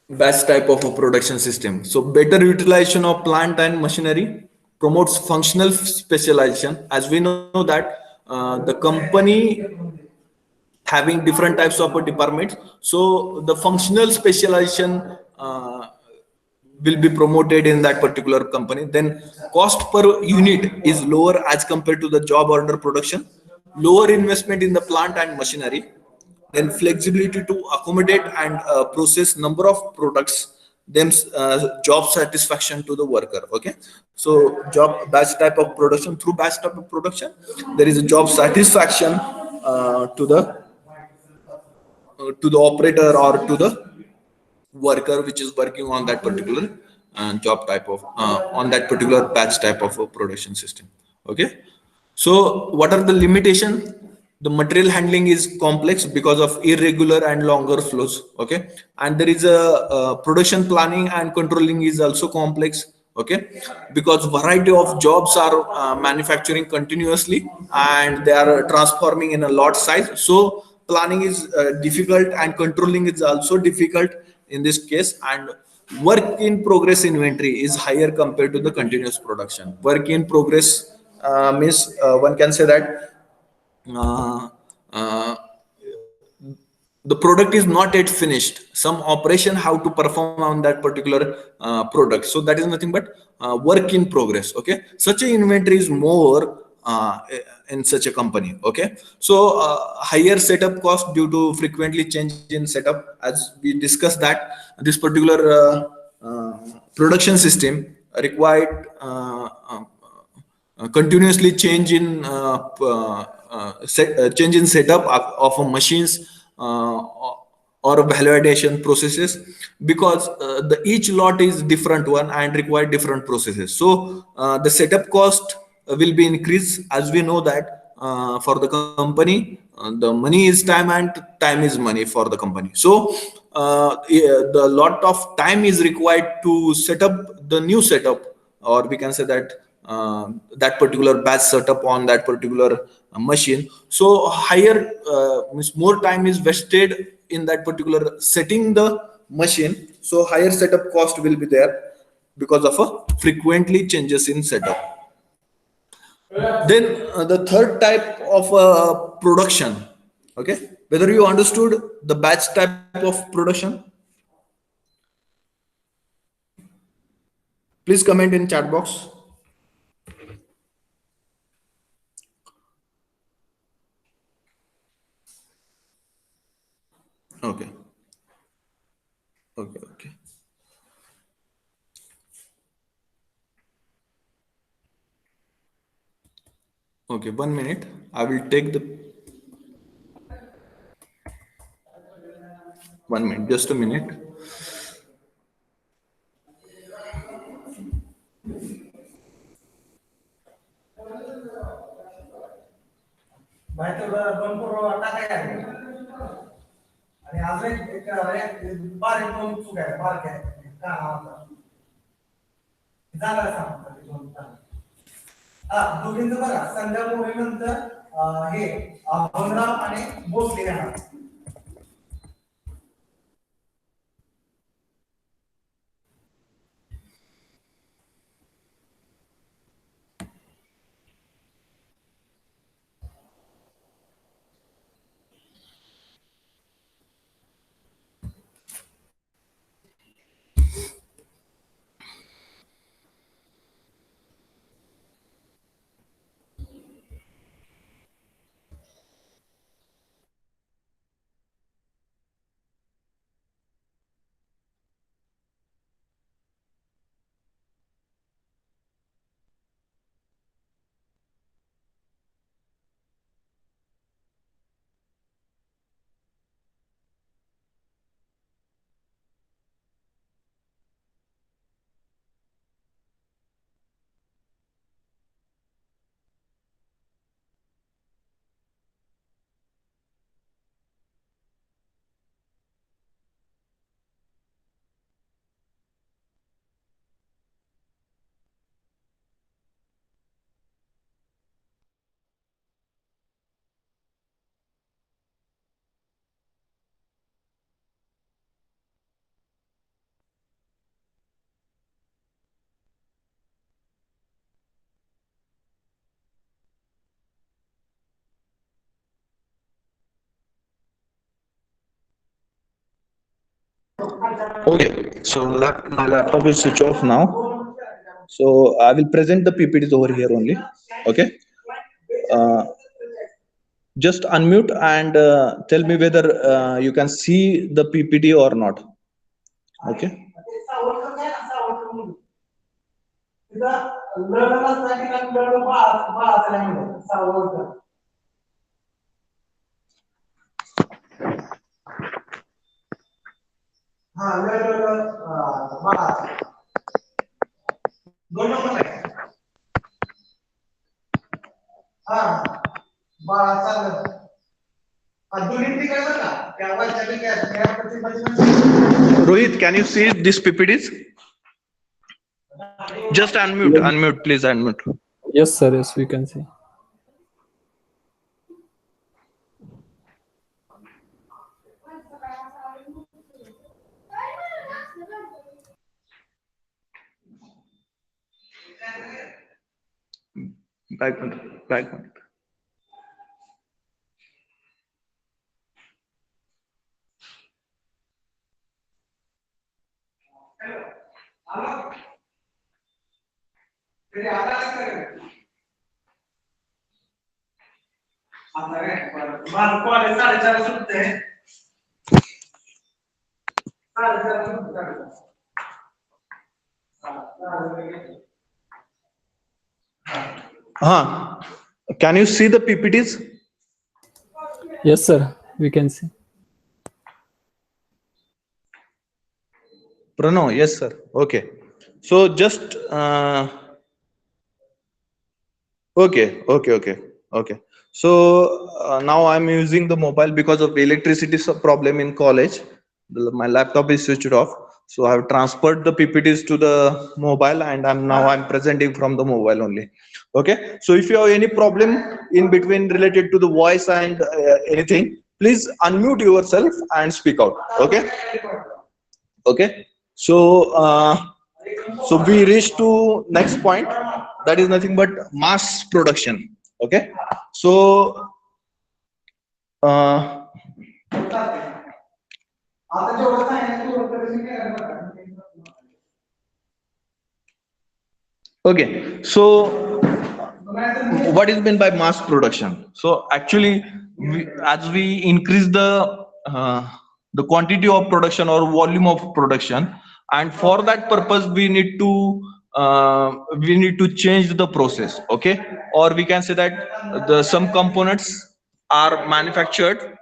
batch type of a production system? So better utilization of plant and machinery, promotes functional specialization. As we know that the company having different types of departments, so the functional specialization uh, will be promoted in that particular company. Then cost per unit is lower as compared to the job order production. Lower investment in the plant and machinery. Then flexibility to accommodate and process number of products. Then job satisfaction to the worker. Okay, so job batch type of production, through batch type of production there is a job satisfaction to the operator or to the worker which is working on that particular job type of on that particular batch type of a production system. Okay, so what are the limitation? The material handling is complex because of irregular and longer flows. Okay, and there is a, production planning and controlling is also complex. Okay, because variety of jobs are manufacturing continuously and they are transforming in a lot size. So planning is difficult and controlling is also difficult in this case. And work in progress inventory is higher compared to the continuous production. Work in progress means one can say that uh, uh, the product is not yet finished, some operation how to perform on that particular product. So that is nothing but work in progress. Okay, such a inventory is more in such a company. Okay, so higher setup cost due to frequently change in setup, as we discussed that this particular production system required continuously change in change in setup of machines or validation processes, because the each lot is different one and require different processes. So the setup cost will be increased, as we know that for the company the money is time and time is money for the company. So yeah, the lot of time is required to set up the new setup, or we can say that that particular batch setup on that particular machine. So higher means more time is wasted in that particular setting the machine. So higher setup cost will be there because of a frequently changes in setup. Then the third type of production. Okay, whether you understood the batch type of production, please comment in chat box. Okay, okay, okay. Okay, 1 minute. I will take the 1 minute, just a minute. आणि अजून एक बारीक दोन चूक आहे बारक्या कानावर झालं सांगतो हा दोघींचं बघा संध्या नंतर हे अभंगराव आणि भोसले येणार. Okay, so my laptop is switch off now. So I will present the PPTs over here only. Okay. Uh, just unmute and tell me whether you can see the PPT or not. Okay. Rohit, can you see this PPTs? Just unmute, please unmute. Yes, sir. Yes, we can see. Back. Can you see the PPTs? Yes, sir. We can see. Prano, yes, sir. Okay. So just okay. So now I'm using the mobile because of electricity problem in college. My laptop is switched off, so I've transferred the PPTs to the mobile, and I'm presenting from the mobile only. Okay. So if you have any problem in between related to the voice and anything, please unmute yourself and speak out. Okay. Okay. So so we reach to next point, that is nothing but mass production. Okay. So uh, okay, so what is meant by mass production? So actually as we increase the quantity of production or volume of production, and for that purpose we need to change the process. Okay. Or we can say that the some components are manufactured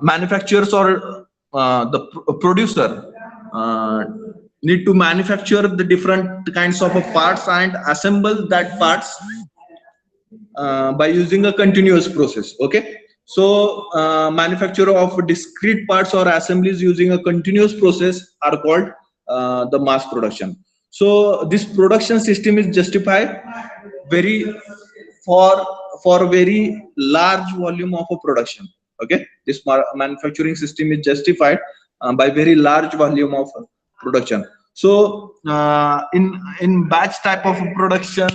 manufacturers or the producer uh, need to manufacture the different kinds of parts and assemble that parts by using a continuous process. Okay. So manufacture of discrete parts or assemblies using a continuous process are called the mass production. So this production system is justified very for very large volume of a production. Okay. This manufacturing system is justified by very large volume of production. So in batch type of production,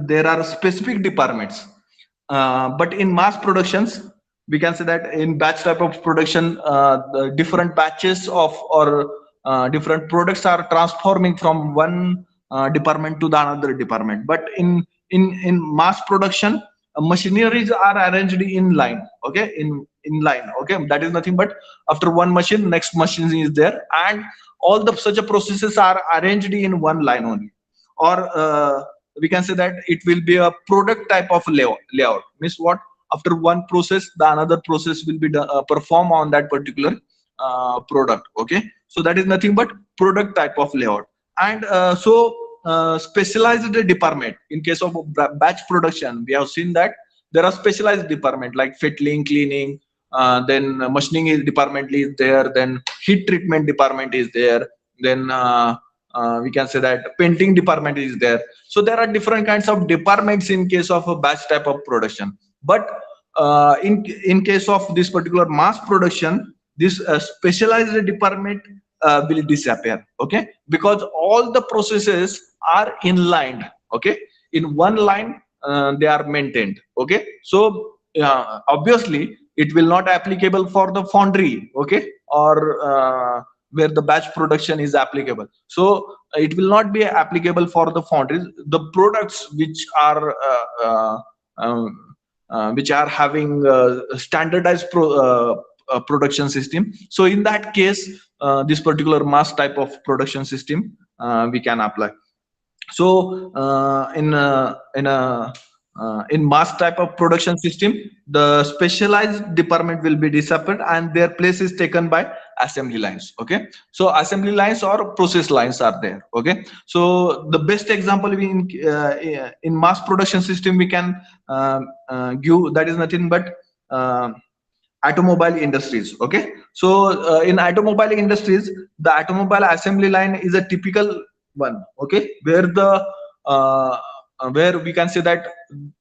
there are specific departments, but in mass productions we can say that in batch type of production the different batches of or different products are transforming from one department to the another department. But in mass production, machineries are arranged in line. Okay. In line. Okay. That is nothing but after one machine, next machine is there, and all the such a processes are arranged in one line only. Or we can say that it will be a product type of layout. Means what? After one process, the another process will be perform on that particular product. Okay. So that is nothing but product type of layout. And specialized department, in case of batch production, we have seen that there are specialized department like fettling, cleaning, then machining department is there, then heat treatment department is there, then we can say that painting department is there. So there are different kinds of departments in case of a batch type of production. But in case of this particular mass production, this specialized department will disappear. Okay. Because all the processes are inlined. Okay. in one line they are maintained. Okay, so obviously it will not applicable for the foundry, okay, or where the batch production is applicable. So it will not be applicable for the foundries. The products which are having standardized production system, so in that case this particular mass type of production system we can apply. So in mass type of production system, the specialized department will be disappeared and their place is taken by assembly lines. Okay, so assembly lines or process lines are there. Okay, so the best example in mass production system we can give, that is nothing but automobile industries. Okay, so in automobile industries, the automobile assembly line is a typical one. Okay, uh, where we can say that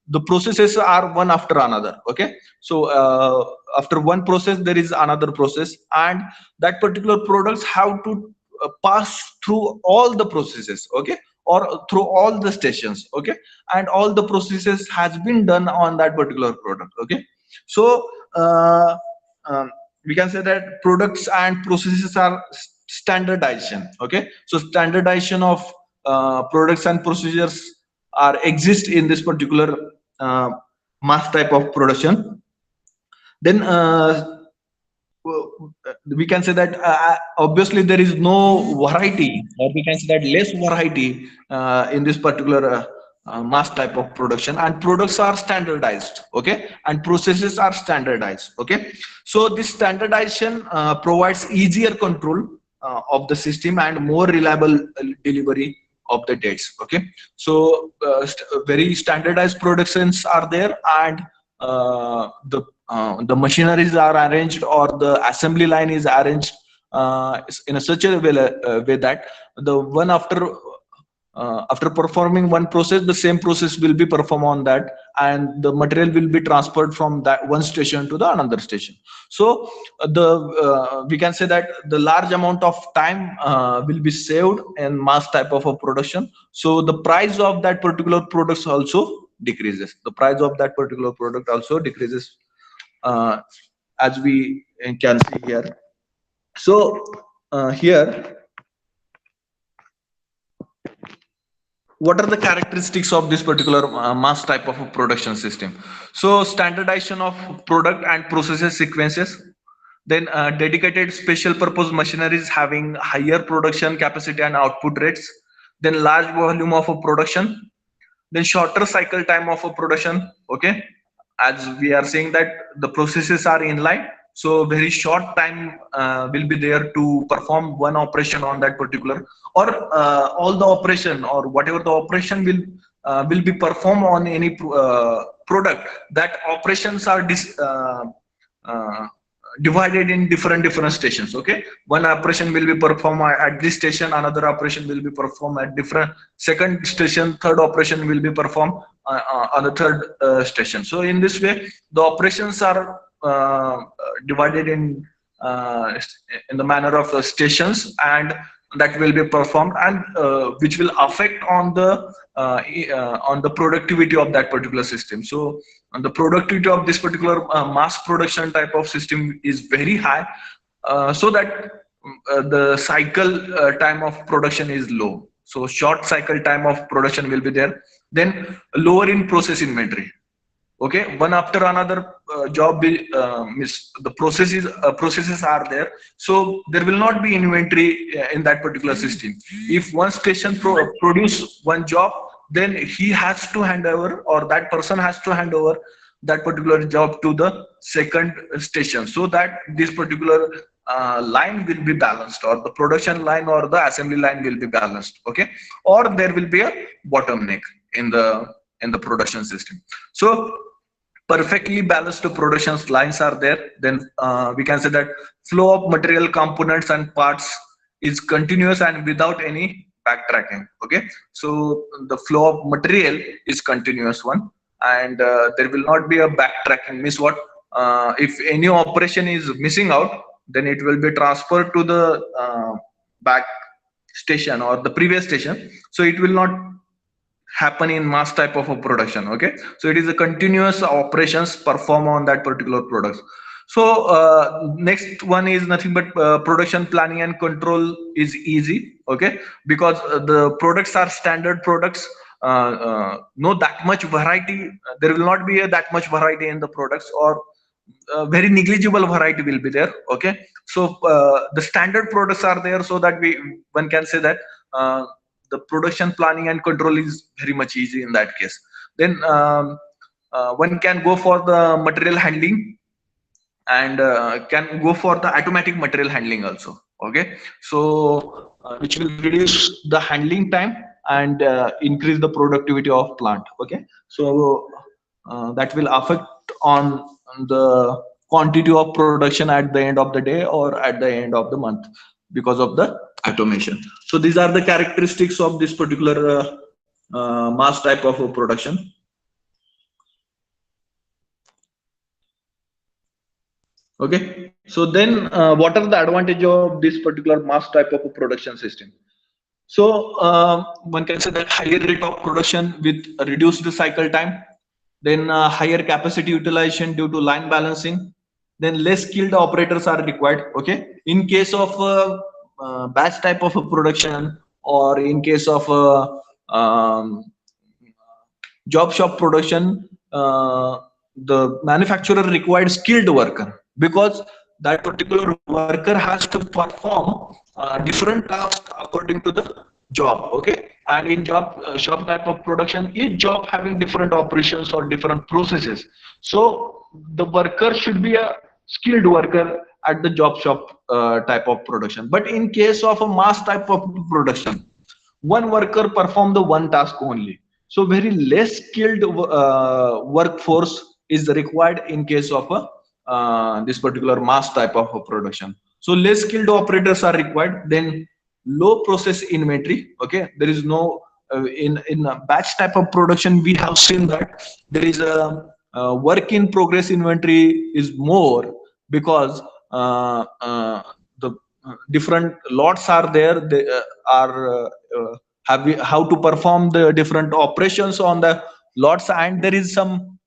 the processes are one after another. Okay, so after one process there is another process, and that particular products have to pass through all the processes. Okay, or through all the stations. Okay, and all the processes has been done on that particular product. Okay, so we can say that products and processes are standardization. Okay, so standardization of products and procedures are exist in this particular uh, mass type of production. Then we can say that obviously there is no variety, or we can say that less variety in this particular mass type of production, and products are standardized. Okay, and processes are standardized. Okay, so this standardization provides easier control of the system and more reliable delivery of the dates. Okay, so very standardized productions are there, and the machineries are arranged, or the assembly line is arranged in a such a way that the one after performing one process, the same process will be performed on that, and the material will be transferred from that one station to the another station. So the we can say that the large amount of time will be saved in mass type of a production. So the price of that particular products also decreases. The price of that particular product also decreases, uh, as we can see here. So here, what are the characteristics of this particular mass type of a production system? So standardization of product and processes sequences, then dedicated special purpose machineries having higher production capacity and output rates, then large volume of a production, then shorter cycle time of a production. Okay, as we are saying that the processes are in line, so very short time will be there to perform one operation on that particular, or all the operation or whatever the operation will be performed on any product. That operations are uh, divided in different stations. Okay, one operation will be performed at this station, another operation will be performed at different second station, third operation will be performed on the third station. So in this way the operations are divided in the manner of stations, and that will be performed, and which will affect on the productivity of that particular system. So the productivity of this particular mass production type of system is very high, so that the cycle time of production is low. So short cycle time of production will be there. Then lower in process inventory. Okay, one after another job will the processes are there, so there will not be inventory in that particular system. If one station produce one job, then he has to hand over, or that person has to hand over that particular job to the second station, so that this particular line will be balanced, or the production line or the assembly line will be balanced. Okay, or there will be a bottleneck in the production system. So perfectly balanced production lines are there. Then we can say that flow of material components and parts is continuous and without any backtracking. Okay, so the flow of material is continuous one, and there will not be a backtracking. Means what, if any operation is missing out, then it will be transferred to the back station or the previous station, so it will not happen in mass type of a production. Okay, so it is a continuous operations perform on that particular product. So next one is nothing but production planning and control is easy. Okay, because the products are standard products, no that much variety, there will not be that much variety in the products, or very negligible variety will be there. Okay, so the standard products are there, so that we one can say that the production planning and control is very much easy in that case. Then one can go for the material handling, and can go for the automatic material handling also. Okay, so which will reduce the handling time and increase the productivity of plant. Okay, so that will affect on the quantity of production at the end of the day or at the end of the month, because of the automation. So these are the characteristics of this particular mass type of production. Okay, so then what are the advantage of this particular mass type of a production system? So one can say that higher rate of production with reduced cycle time, then higher capacity utilization due to line balancing, then less skilled operators are required. Okay, in case of batch type of a production, or in case of job shop production, the manufacturer required skilled worker, because that particular worker has to perform different tasks according to the job. Okay, and in job shop type of production, each job having different operations or different processes, so the worker should be a skilled worker at the job shop type of production. But in case of a mass type of production, one worker perform the one task only, so very less skilled workforce is required in case of a this particular mass type of a production. So less skilled operators are required, then low process inventory. Okay, there is no in a batch type of production, we have seen that there is a work in progress inventory is more, because the different lots are there, they are how to perform the different operations on the lots, and there is some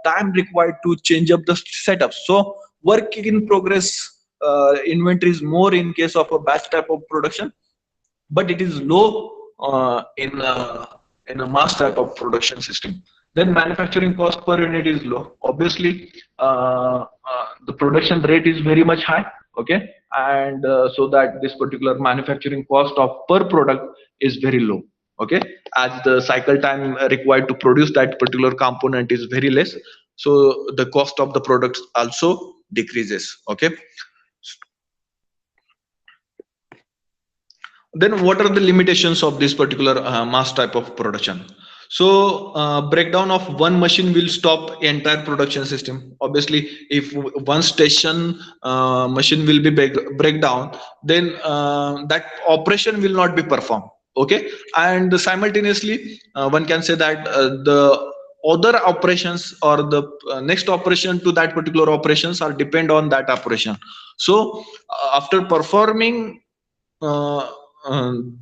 time required to change up the setup. So work in progress inventory is more in case of a batch type of production, but it is low in a mass type of production system. Then manufacturing cost per unit is low. Obviously, the production rate is very much high. Okay, and so that this particular manufacturing cost of per product is very low. Okay, as the cycle time required to produce that particular component is very less, so the cost of the products also decreases. Okay, then what are the limitations of this particular mass type of production? So breakdown of one machine will stop entire production system. Obviously, if one station machine will be breakdown, then that operation will not be performed. Okay, and simultaneously one can say that the other operations or the next operation to that particular operations are depend on that operation. So after performing uh, um,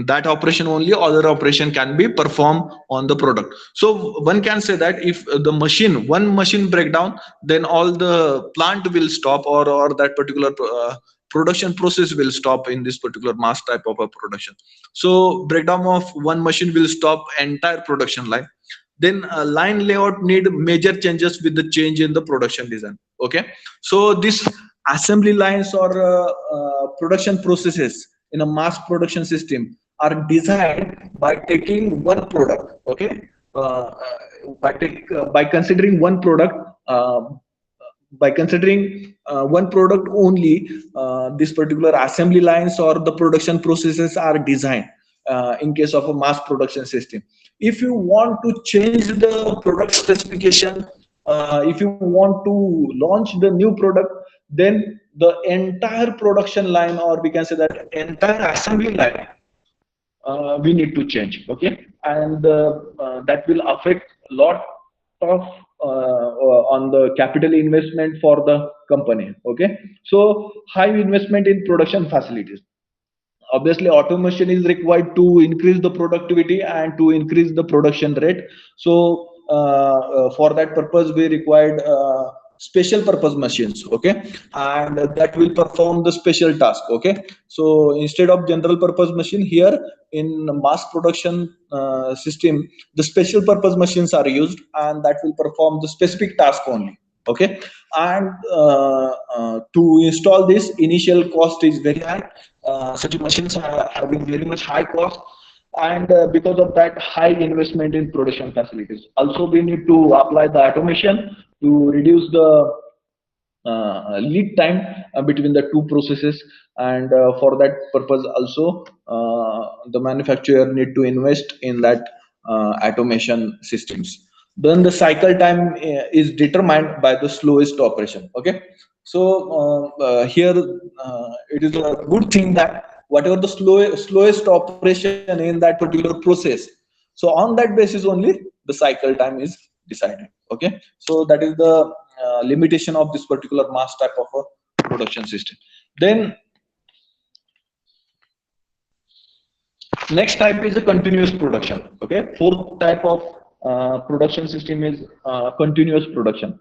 that operation, only other operation can be performed on the product. So one can say that if the machine one machine breakdown, then all the plant will stop, or that particular production process will stop in this particular mass type of a production. So breakdown of one machine will stop entire production line. Then line layout need major changes with the change in the production design. Okay, so this assembly lines or production processes in a mass production system are designed by taking one product. Okay, by considering one product, by considering one product only, this particular assembly lines or the production processes are designed in case of a mass production system. If you want to change the product specification, if you want to launch the new product, then the entire production line, or we can say that entire assembly line, we need to change. Okay, and that will affect a lot of on the capital investment for the company. Okay, so high investment in production facilities. obviously automation is required to increase the productivity and to increase the production rate. So for that purpose we required special purpose machines, okay, and that will perform the special task, okay. So instead of general purpose machine, here in mass production system, the special purpose machines are used, and that will perform the specific task only, okay. And to install this, initial cost is very high. Such machines are having very much high cost, and because of that, high investment in production facilities. Also we need to apply the automation to reduce the lead time between the two processes, and for that purpose also the manufacturer need to invest in that automation systems. Then the cycle time is determined by the slowest operation, okay. So here it is a good thing that whatever the slowest operation in that particular process, so on that basis only the cycle time is decided, okay. So that is the limitation of this particular mass type of a production system. Then next type is a continuous production, okay. Fourth type of production system is continuous production.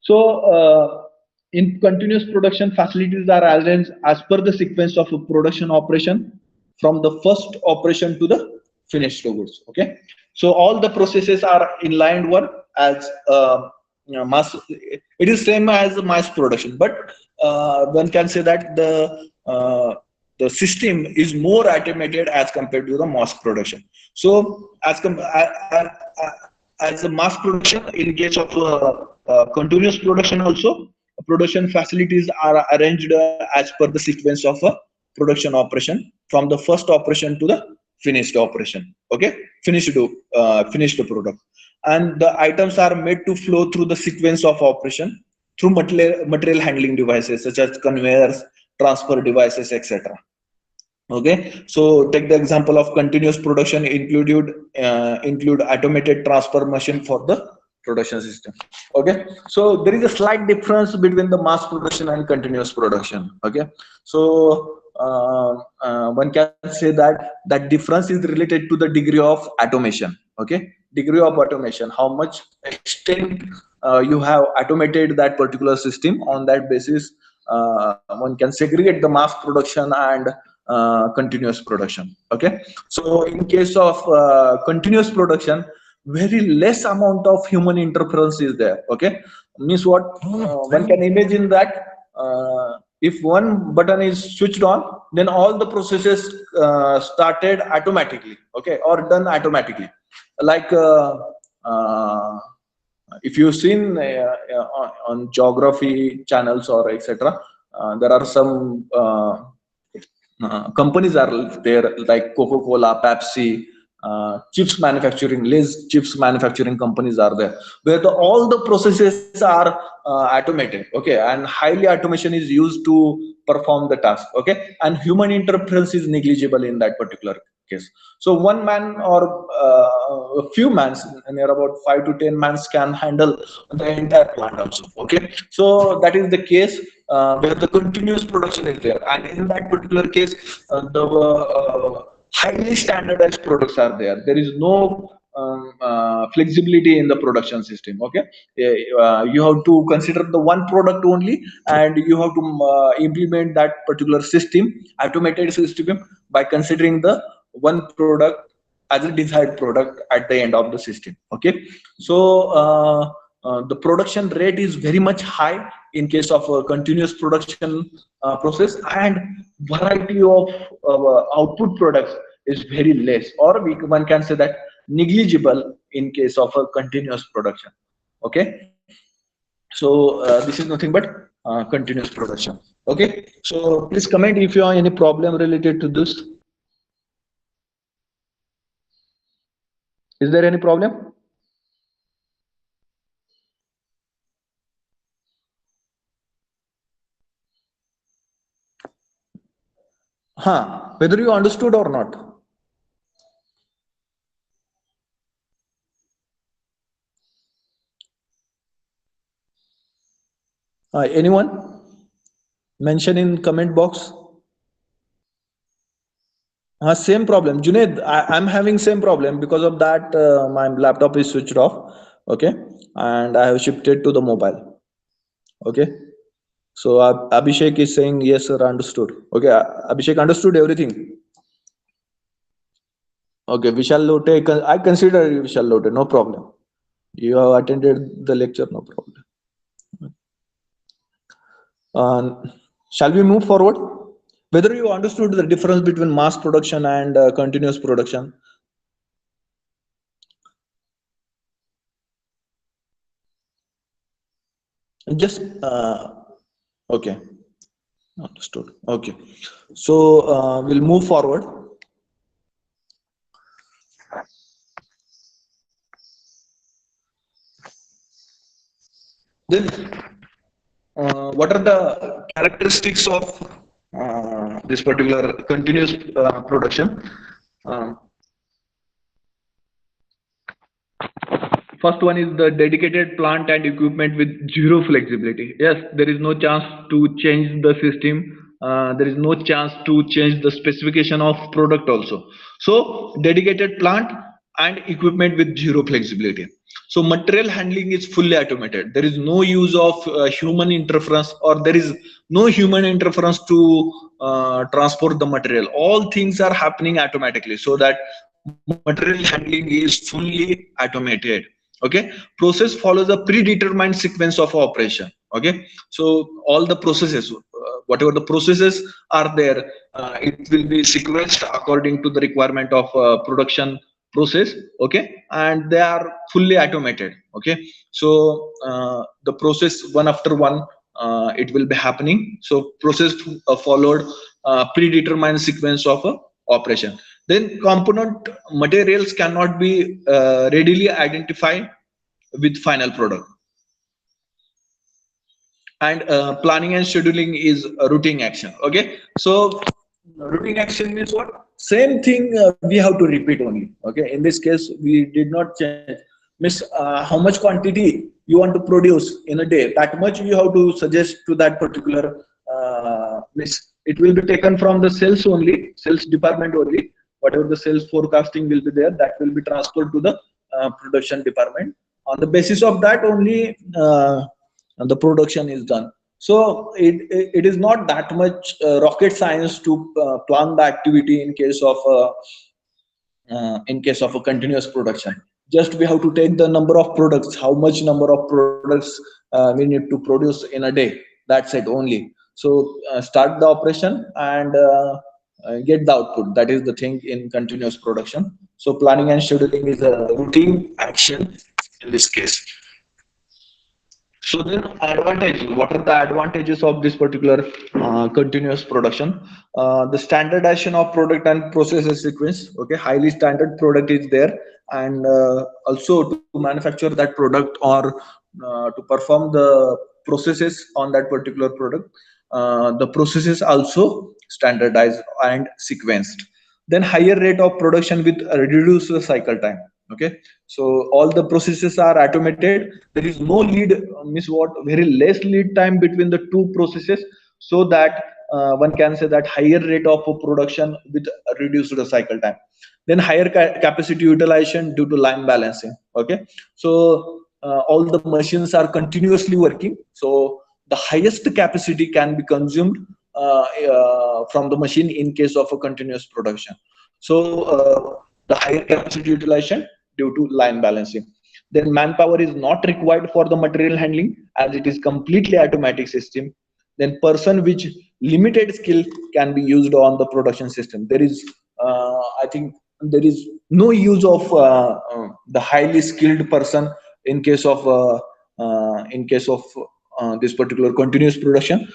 So in continuous production, facilities are arranged as per the sequence of a production operation from the first operation to the finished goods, okay. So all the processes are in line one as mass. It is same as mass production, but one can say that the system is more automated as compared to the mass production. So as a mass production, in case of continuous production also, production facilities are arranged as per the sequence of a production operation from the first operation to the finished operation, okay, finished product. And the items are made to flow through the sequence of operation through material handling devices such as conveyors, transfer devices, etc. Okay, so take the example of continuous production include automated transfer machine for the production system, okay. So there is a slight difference between the mass production and continuous production, okay. So one can say that that difference is related to the degree of automation, okay. Degree of automation, how much extent you have automated that particular system. On that basis one can segregate the mass production and continuous production, okay. So in case of continuous production, very less amount of human interference is there, okay. Means what, one can imagine that if one button is switched on, then all the processes started automatically, okay, or done automatically. Like if you've seen on geography channels or etc., there are some companies are there like Coca-Cola, Pepsi, chips manufacturing, Lay's chips manufacturing companies are there, where all the processes are automated, okay, and highly automation is used to perform the task, okay, and human interference is negligible in that particular case. So one man or a few mans, near about 5 to 10 mans can handle the entire plant also, okay. So that is the case where the continuous production is there, and in that particular case the highly standardized products are there. There is no flexibility in the production system, okay. You have to consider the one product only, and you have to implement that particular system, automated system, by considering the one product as a desired product at the end of the system, okay. So the production rate is very much high in case of a continuous production process, and variety of output products is very less, or one can say that negligible in case of a continuous production, okay. So this is nothing but continuous production, okay. So please comment if you have any problem related to this. Is there any problem? Whether you understood or not. Anyone? Mention in comment box. Same problem, Junaid. I'm having same problem because of that. My laptop is switched off. Okay, and I have shifted to the mobile. Okay, so Abhishek is saying yes, sir, understood. Okay, Abhishek understood everything. Okay, Vishal Lote, I consider you Vishal Lote, no problem. You have attended the lecture, no problem. Uh, shall we move forward? Whether you understood the difference between mass production and continuous production? Just okay, understood. Okay, so we'll move forward. Then, what are the characteristics of this particular continuous production? Um, First one is the dedicated plant and equipment with zero flexibility. Yes, there is no chance to change the system. There is no chance to change the specification of product also. So dedicated plant and equipment with zero flexibility. So material handling is fully automated. There is no use of human interference, or there is no human interference to transport the material. All things are happening automatically, so that material handling is fully automated. Okay, process follows a predetermined sequence of operation. Okay, so all the processes, whatever the processes are there, it will be sequenced according to the requirement of production process. Okay, and they are fully automated. Okay, so the process one after one, it will be happening. So process followed predetermined sequence of operation. Then component materials cannot be readily identified with final product. And planning and scheduling is a routine action. Okay, so routine action means what? Same thing we have to repeat only. Okay, in this case we did not change. Means how much quantity you want to produce in a day, that much you have to suggest to that particular means it will be taken from the sales only, sales department only. Whatever the sales forecasting will be there, that will be transferred to the production department. On the basis of that only the production is done. So it is not that much rocket science to plan the activity in case of a continuous production. Just we have to take the number of products, how much number of products we need to produce in a day. That's it only. So start the operation and get the output. That is the thing in continuous production. So planning and scheduling is a routine action in this case. So then advantages, what are the advantages of this particular continuous production? The standardization of product and processes sequence. Okay, highly standard product is there, and also to manufacture that product, or to perform the processes on that particular product, the processes also standardized and sequenced. Then higher rate of production with a reduced cycle time. Okay, so all the processes are automated. There is no lead, means what, very less lead time between the two processes, so that one can say that higher rate of production with reduced cycle time. Then higher capacity utilization due to line balancing. Okay, so all the machines are continuously working, so the highest capacity can be consumed from the machine in case of a continuous production. So the higher capacity utilization due to line balancing. Then manpower is not required for the material handling, as it is completely automatic system. Then person which limited skill can be used on the production system. There is I think there is no use of the highly skilled person in case of this particular continuous production,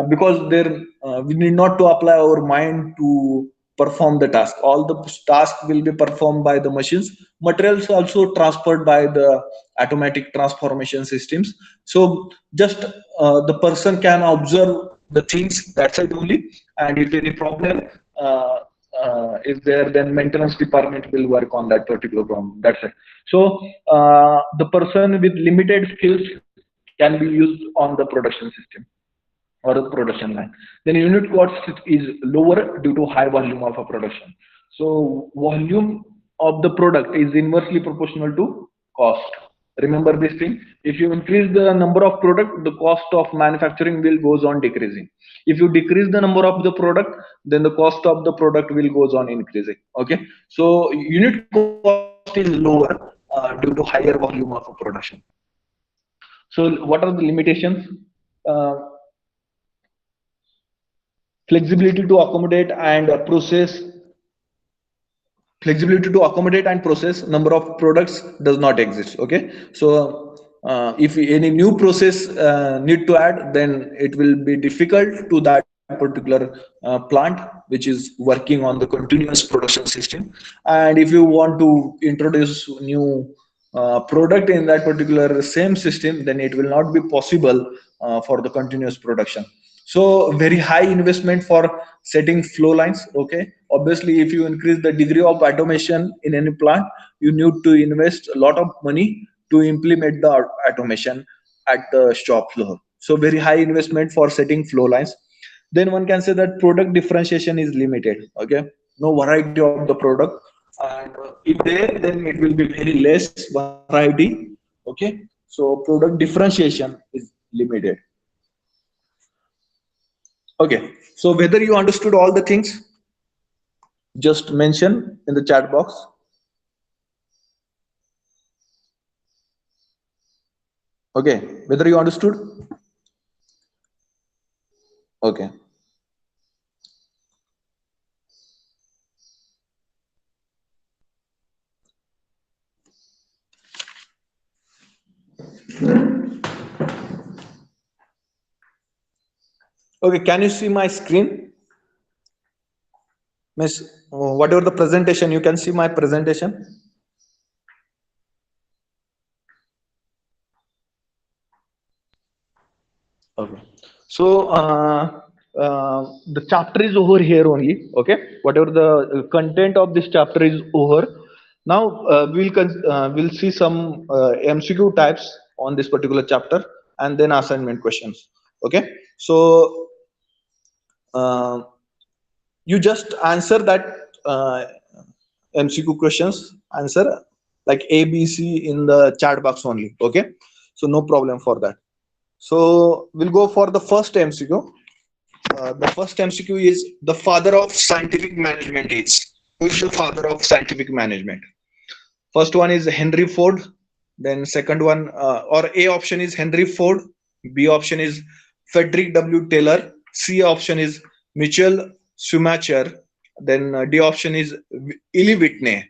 because there we need not to apply our mind to perform the task. All the task will be performed by the machines. Materials also transferred by the automatic transformation systems. So just the person can observe the things, that's it only. And if any problem is there, then maintenance department will work on that particular problem. That's it. So the person with limited skills can be used on the production system. or the production line. Then unit cost is lower due to high volume of a production. So volume of the product is inversely proportional to cost. Remember this thing. If you increase the number of product, the cost of manufacturing will goes on decreasing. If you decrease the number of the product, then the cost of the product will goes on increasing. Okay. So unit cost is lower due to higher volume of a production. So what are the limitations? Uh, Flexibility to accommodate and process flexibility to accommodate and process number of products does not exist. Okay, so if any new process need to add, then it will be difficult to that particular plant which is working on the continuous production system. And if you want to introduce new product in that particular same system, then it will not be possible for the continuous production. So very high investment for setting flow lines. Okay, obviously if you increase the degree of automation in any plant, you need to invest a lot of money to implement the automation at the shop floor. So very high investment for setting flow lines. Then one can say that product differentiation is limited. Okay, no variety of the product, and if there, then it will be very less variety. Okay, so product differentiation is limited. Okay, so whether you understood all the things, just mention in the chat box. Okay, whether you understood. Okay. Okay, can you see my screen? Miss, whatever the presentation, you can see my presentation. Okay. So the chapter is over here only. Okay. Whatever the content of this chapter is over. Now we'll see some MCQ types on this particular chapter, and then assignment questions. Okay. So uh, you just answer that MCQ questions. Answer like A, B, C in the chat box only. Okay. So no problem for that. So we'll go for the first MCQ. The first MCQ is the father of scientific management is. Who is the father of scientific management? First one is Henry Ford. Then second one, or A option is Henry Ford. B option is Frederick W. Taylor. C option is Mitchell Schumacher. Then D option is Eli Whitney.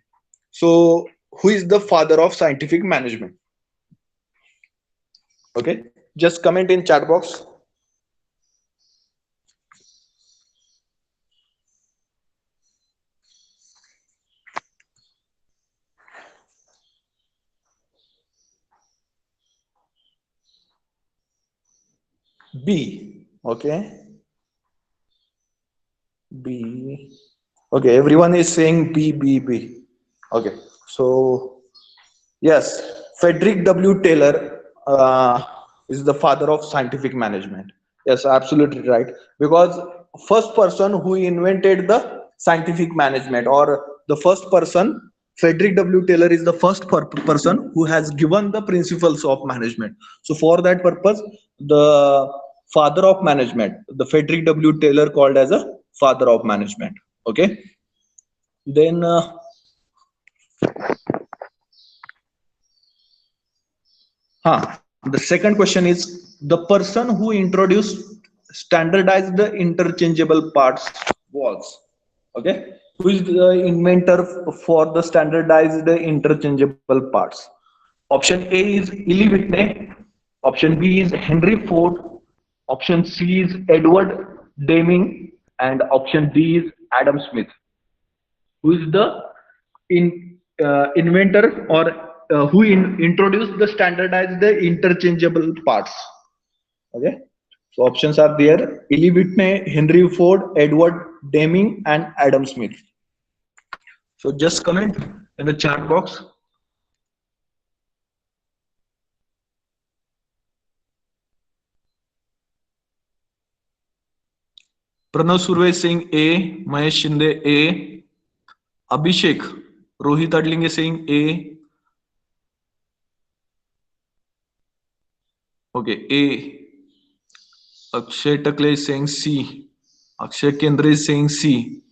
So who is the father of scientific management? Okay, just comment in chat box. B. Okay. B. Okay, everyone is saying B, B, B. Okay, so yes, Frederick W. Taylor is the father of scientific management. Yes, absolutely right. Because first person who invented the scientific management, or the first person, Frederick W. Taylor is the first person who has given the principles of management. So for that purpose, the father of management, the Frederick W. Taylor called as a father of management. Okay. Then the second question is the person who introduced standardized the interchangeable parts was. Okay, who is the inventor for the standardized interchangeable parts? Option A is Eli Whitney. Option B is Henry Ford. Option C is Edward Deming, and option D is Adam Smith. Who is the inventor, or who introduced the standardized the interchangeable parts? Okay, so options are there: Eli Whitney, Henry Ford, Edward Deming, and Adam Smith. So just comment in the chat box. Pranav Surve is saying A. Mahesh Shinde A. Abhishek Rohit Adling is saying A. Okay, A. Akshay Takle is saying C. Akshay Kendra is saying C.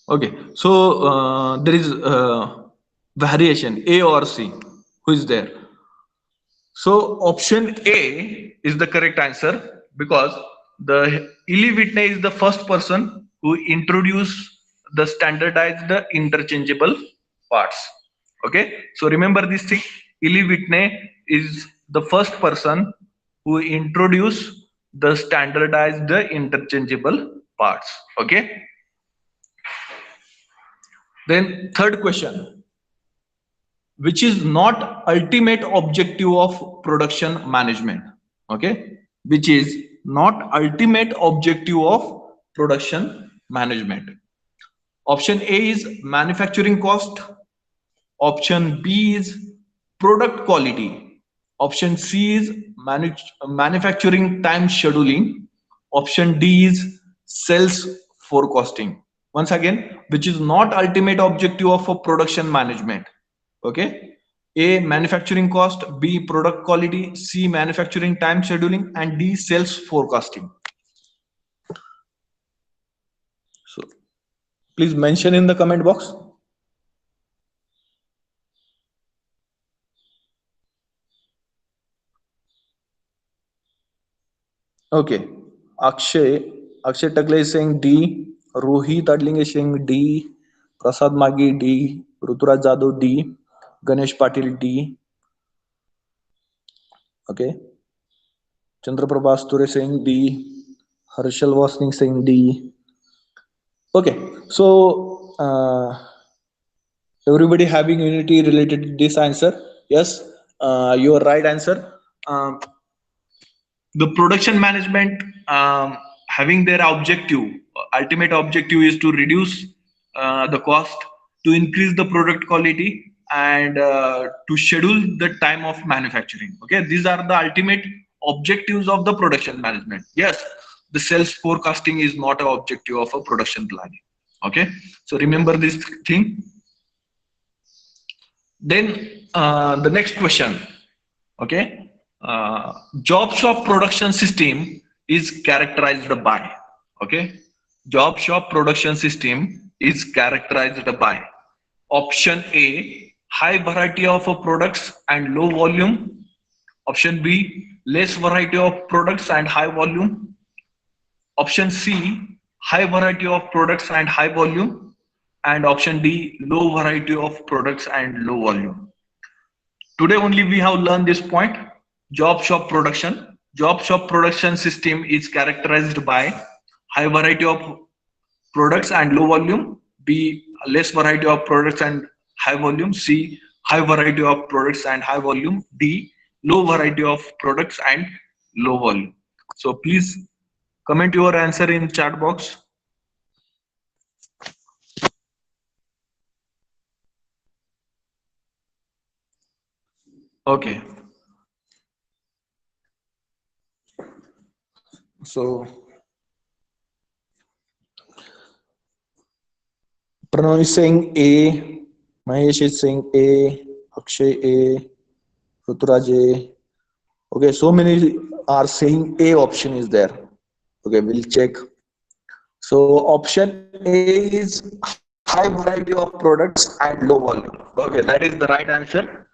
Okay, so there is variation A or C. Who is there? So option A is the correct answer because the Eli Whitney is the first person who introduced the standardized interchangeable parts. Okay, so remember this thing. Eli Whitney is the first person who introduced the standardized interchangeable parts. Okay. Then third question, which is not ultimate objective of production management. Okay, which is not ultimate objective of production management. Option A is manufacturing cost. Option B is product quality. Option C is manufacturing time scheduling. Option D is sales forecasting. Once again, which is not ultimate objective of a production management. Okay. A, manufacturing cost. B, product quality. C, manufacturing time scheduling. And D, sales forecasting. So please mention in the comment box. Okay. Akshay Takle is saying D. Rohit Adling is saying D. Prasad Magi D. Ruturaj Jadhav D. Ganesh Patil D. Okay. Chandraprabha Asture saying D. Harshal Wasning saying D. Okay. So everybody having unity related to this answer? Yes. Your right answer. The production management having their ultimate objective is to reduce the cost, to increase the product quality, and to schedule the time of manufacturing. Okay, these are the ultimate objectives of the production management. Yes, the sales forecasting is not an objective of a production planning. Okay, so remember this thing. Then the next question. Okay, job shop production system is characterized by. Okay, job shop production system is characterized by option A, high variety of products and low volume. Option B, less variety of products and high volume. Option C, high variety of products and high volume. And option D, low variety of products and low volume. Today only we have learned this point. Job shop production system is characterized by high variety of products and low volume. B, less variety of products and high volume. C, high variety of products and high volume. D, low variety of products and low volume. So please comment your answer in chat box. Okay. So Pranav is saying A, Mahesh is saying A, Akshay A, Ruturaj A. Okay, so many are saying A option is there. Okay, we'll check. So option A is high variety of products and low volume. Okay, that is the right answer.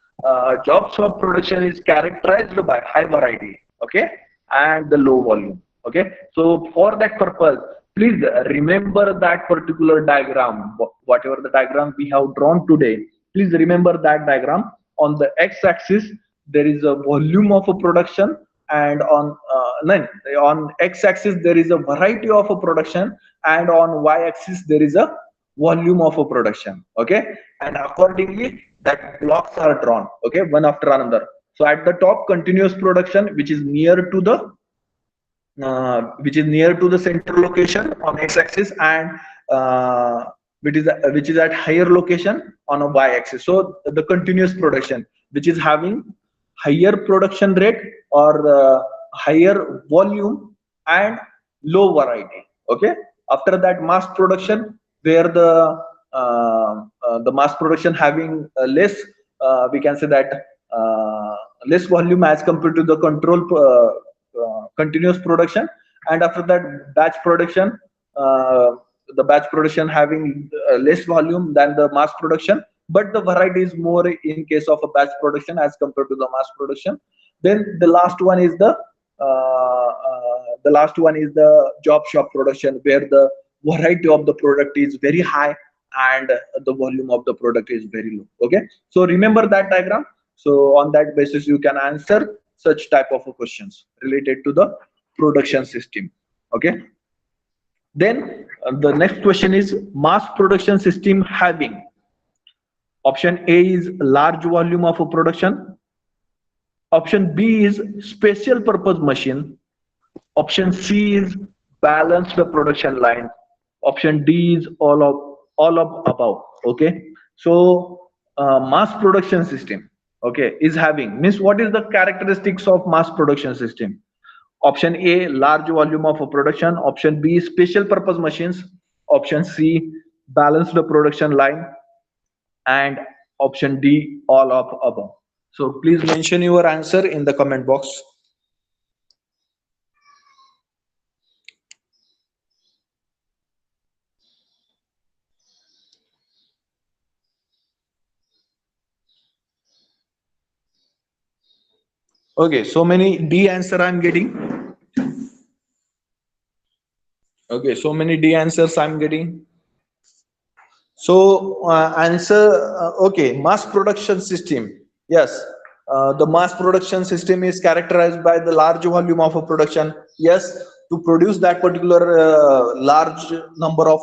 Job shop production is characterized by high variety, okay, and the low volume. Okay, so for that purpose, please remember that particular diagram, whatever the diagram we have drawn today. Please remember that diagram. On the x-axis, there is a volume of a production, and on x-axis there is a variety of a production, and on y-axis there is a volume of a production. Okay, and accordingly that blocks are drawn, okay, one after another. So at the top, continuous production, which is near to the center location on x-axis, and which is at higher location on a y-axis. So the continuous production, which is having higher production rate or higher volume and low variety. Okay. After that, mass production, where the mass production having less, we can say that less volume as compared to the continuous production. And after that, batch production, uh, the batch production having less volume than the mass production, but the variety is more in case of a batch production as compared to the mass production. Then the last one is the job shop production, where the variety of the product is very high and the volume of the product is very low. Okay, so remember that diagram. So on that basis you can answer such type of questions related to the production system. Okay, then the next question is mass production system having, option A is large volume of a production, option B is special purpose machine, option C is balanced production line, option D is all of above. Okay, so mass production system, okay, is having, means what is the characteristics of mass production system? Option A, large volume of production, option B, special purpose machines, option C, balanced production line, and option D, all of above. So please mention your answer in the comment box. Okay, so many D answer I'm getting. Okay, so many D answers I'm getting. So answer, okay, mass production system. Yes, the mass production system is characterized by the large volume of a production. Yes, to produce that particular large number of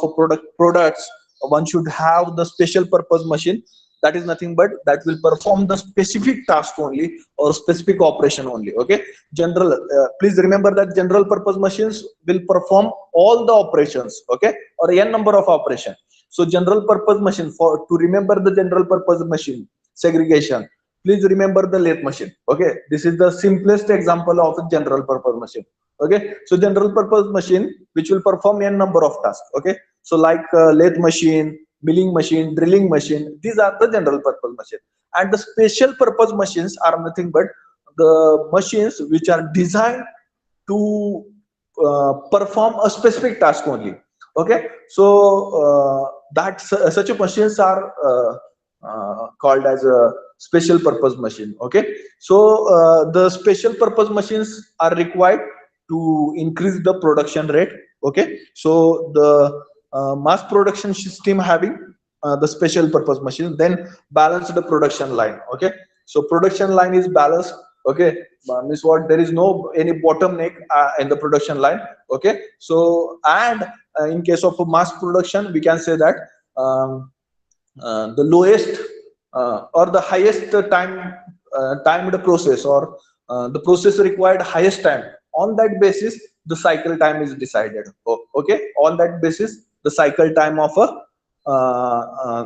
products, one should have the special purpose machine. That is nothing but that will perform the specific task only or specific operation only. Okay, general. Please remember that general purpose machines will perform all the operations. Okay, or n number of operations. So general purpose machine, for to remember the general purpose machine segregation, please remember the lathe machine. Okay, this is the simplest example of a general purpose machine. Okay, so general purpose machine which will perform n number of tasks. Okay, so like lathe machine, milling machine, drilling machine, these are the general purpose machine. And the special purpose machines are nothing but the machines which are designed to perform a specific task only. Okay, so such a machines are called as a special purpose machine. Okay, so the special purpose machines are required to increase the production rate. Okay, so the mass production system having the special purpose machine, then balance the production line. Okay, so production line is balanced. Okay, means what, there is no any bottleneck in the production line. Okay, so and in case of a mass production we can say that the lowest or the highest timed process, or the process required highest time, on that basis the cycle time is decided. Okay, on that basis the cycle time of a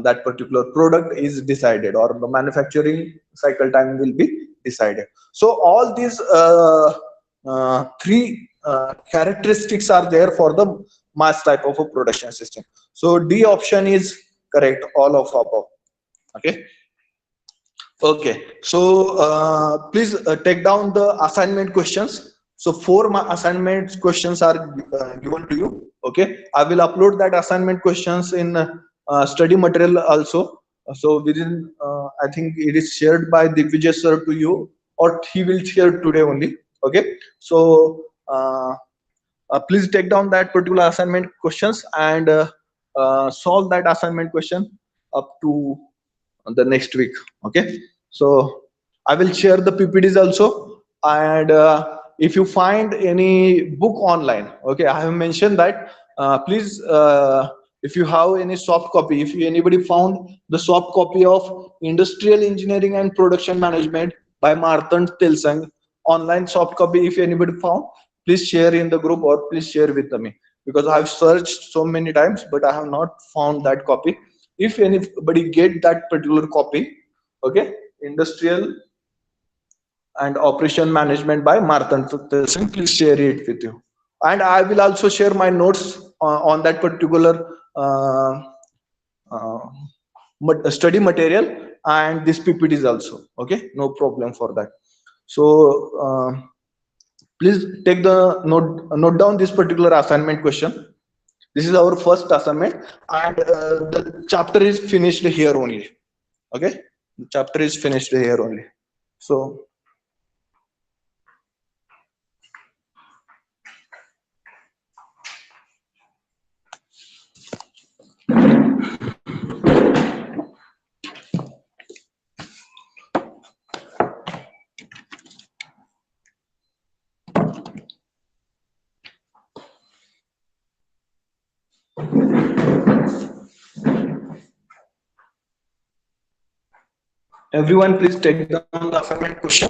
that particular product is decided, or the manufacturing cycle time will be decided. So all these three characteristics are there for the mass type of a production system. So D option is correct, all of above. Okay, okay, so please take down the assignment questions. So four assignment questions are given to you. Okay, I will upload that assignment questions in study material also. So within I think it is shared by Digvijay sir to you, or he will share today only. Okay, so please take down that particular assignment questions and solve that assignment question up to the next week. Okay, so I will share the ppts also. And if you find any book online, okay, I have mentioned that please if you have any soft copy, if anybody found the soft copy of Industrial Engineering and Production Management by Martin Tilsang, online soft copy, if anybody found, please share in the group or please share with me, because I have searched so many times but I have not found that copy. If anybody get that particular copy, okay, Industrial and operation management by Martin. Please share it with you. And I will also share my notes on that particular uh, study material and this PPTs also. Okay, no problem for that. So please take the note down this particular assignment question. This is our first assignment, and the chapter is finished here only. Okay, the chapter is finished here only. So everyone, please take down the assignment question.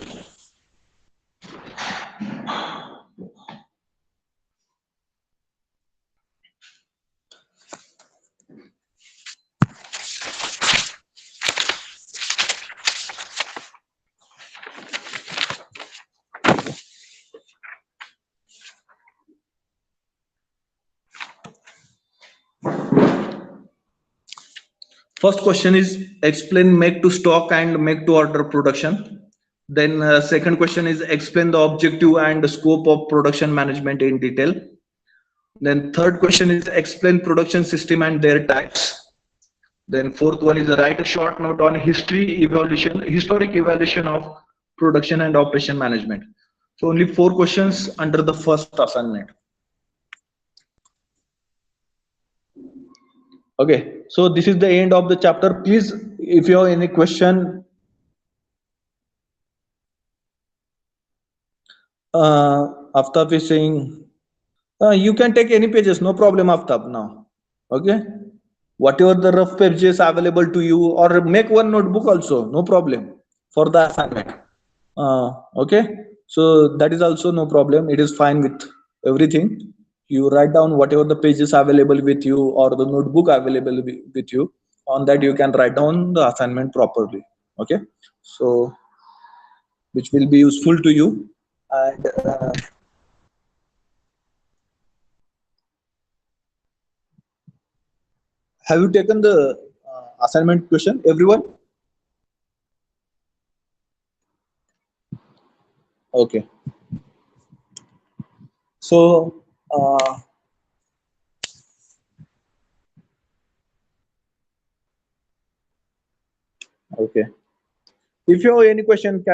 First question is explain make to stock and make to order production. Then second question is explain the objective and the scope of production management in detail. Then third question is explain production system and their types. Then fourth one is write a short note on historic evaluation of production and operation management. So only 4 questions under the first assignment. Okay, so this is the end of the chapter. Please, if you have any question, Aftab is saying, you can take any pages, no problem, Aftab, now. Okay, whatever the rough pages available to you, or make one notebook also, no problem for the assignment. Okay, so that is also no problem. It is fine with everything. You write down whatever the pages available with you or the notebook available with you. On that you can write down the assignment properly. Okay, so which will be useful to you. And have you taken the assignment question, everyone? Okay. So okay. If you have any question,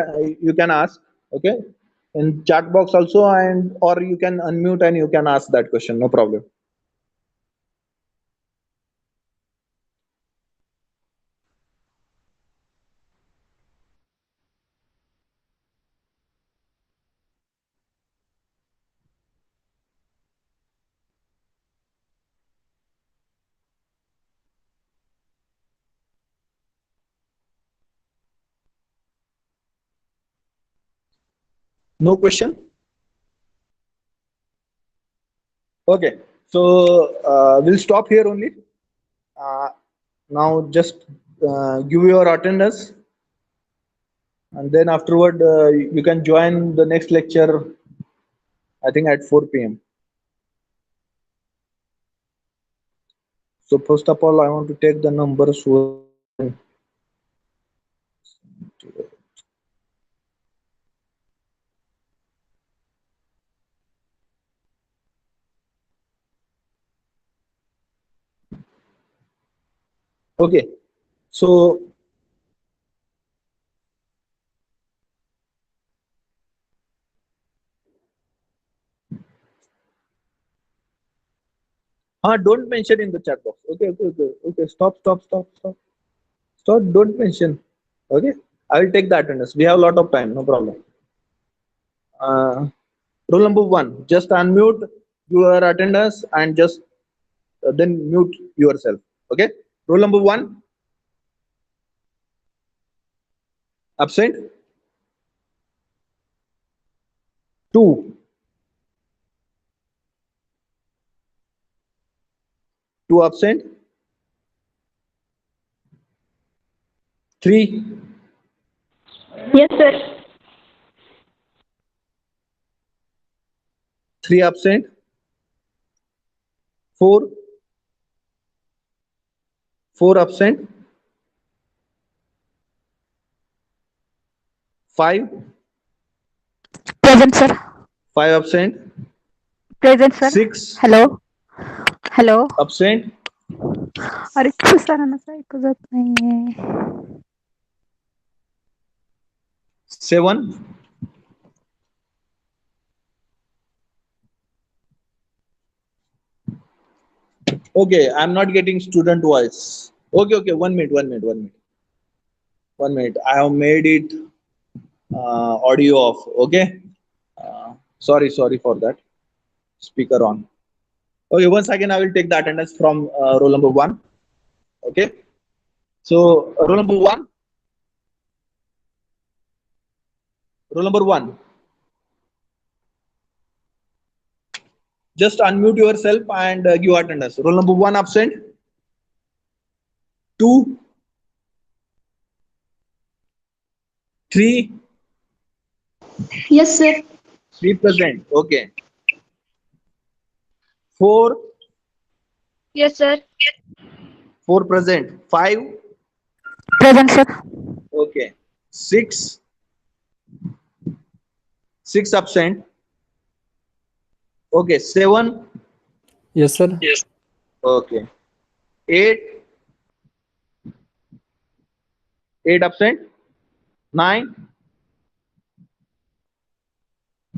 you can ask. Okay, in chat box also, and or you can unmute and you can ask that question. No problem. No question. Okay, so we'll stop here only. Now just give your attendance, and then afterward you can join the next lecture. I think at 4 p.m. So first of all, I want to take the numbers. Okay, so don't mention in the chat box. Okay. Stop. Don't mention. Okay, I will take the attendance. We have a lot of time. No problem. Rule number 1: just unmute your attendance and just then mute yourself. Okay. Rule number 1: absent. 2 absent. 3 Yes, sir. 3 absent, 4, 4 absent, 5, Present, sir. 5 absent, Present, sir. 6 Hello. Hello. absent, अरे खूप सरांना काय ऐकू जात नाहीये. 7, okay, I'm not getting student voice. Okay, 1 minute. I have made it audio off. Okay, sorry for that. Speaker on. Okay, once again, I will take the attendance from roll number 1. Okay, so roll number 1. Roll number 1. Just unmute yourself and give attendance. Roll number 1 absent. 2, 3, Yes, sir. 3 present. Okay. 4, Yes, sir. 4 present. 5, Present, sir. okay. 6, 6 absent. Okay. 7, Yes, sir. okay. 8, 8 absent. 9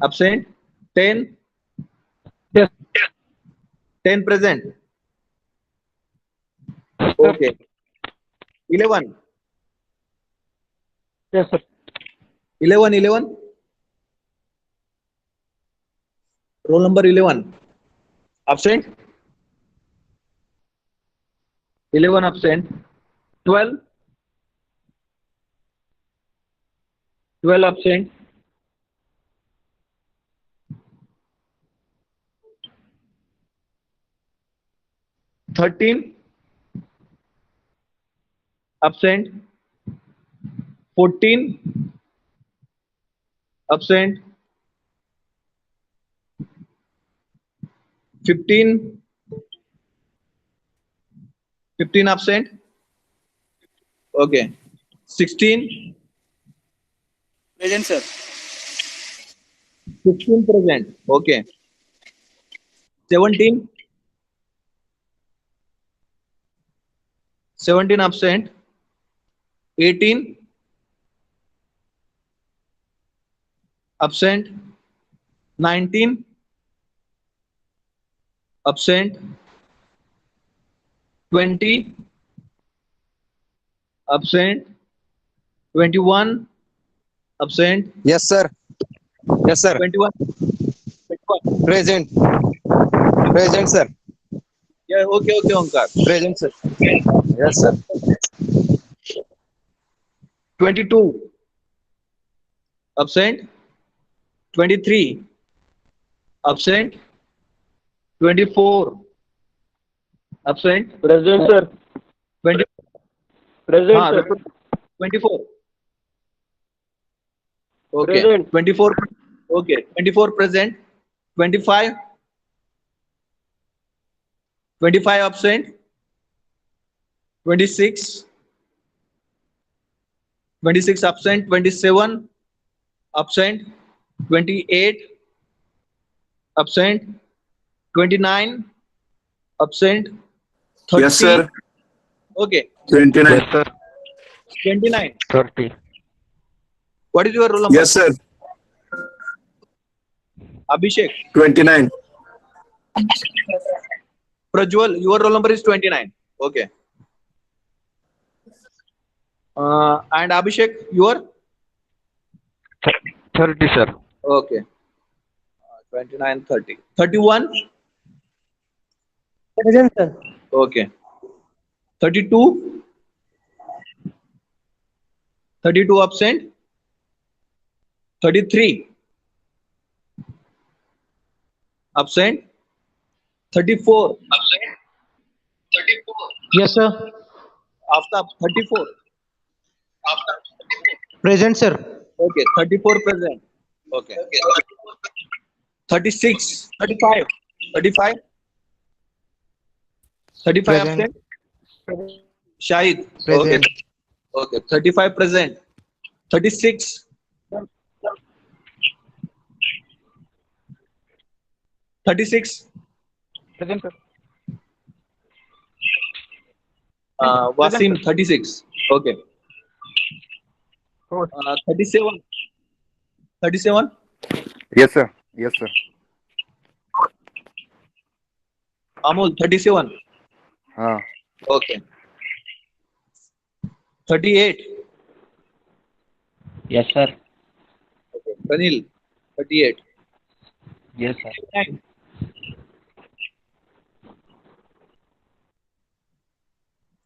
absent. 10, Yes. 10 present. Okay. 11, Yes, sir. 11. Roll number 11. Absent. 11 absent. 12, 12 absent. 13 absent. 14 absent. 15, 15 absent. Okay. 16, Present, sir. 16 present. Okay. 17, 17 absent. 18 absent. 19 absent. 20 absent. 21 absent. Yes, sir. Yes, sir. 21, 21. Present. Present, sir. Yeah, okay, Omkar. Present, sir. Yes, sir. 22 absent. 23 absent. 24 absent. Present, sir. 20, Present, sir. 24. Okay. Present. 24. Okay. 24 present. 25. 25 absent. 26. 26 absent. 27 absent. 28 absent. 29 absent. 30. Yes, sir. Okay. 29. Yes, sir. 29. 30. What is your roll number? Yes, sir. Abhishek. 29. Prajwal, your roll number is 29. Okay. And Abhishek, your? 30, sir. Okay. 29, 30. 31? Present, sir. Okay. 32? 32 absent. 33 absent. 34 absent. 34. Yes, sir. After 34. Present, sir. Okay. 34 present. Okay. 36, 35, 35, 35 Present. absent. Shahid. Okay. Present. Okay. 35 present. 36. 36. Present, sir. Wasim 36. Okay. Oh. 37. 37. Yes, sir. Yes, sir. Amol 37. Ah, Okay. 38. Yes, sir. Okay. Ranil 38. Yes, sir. 39.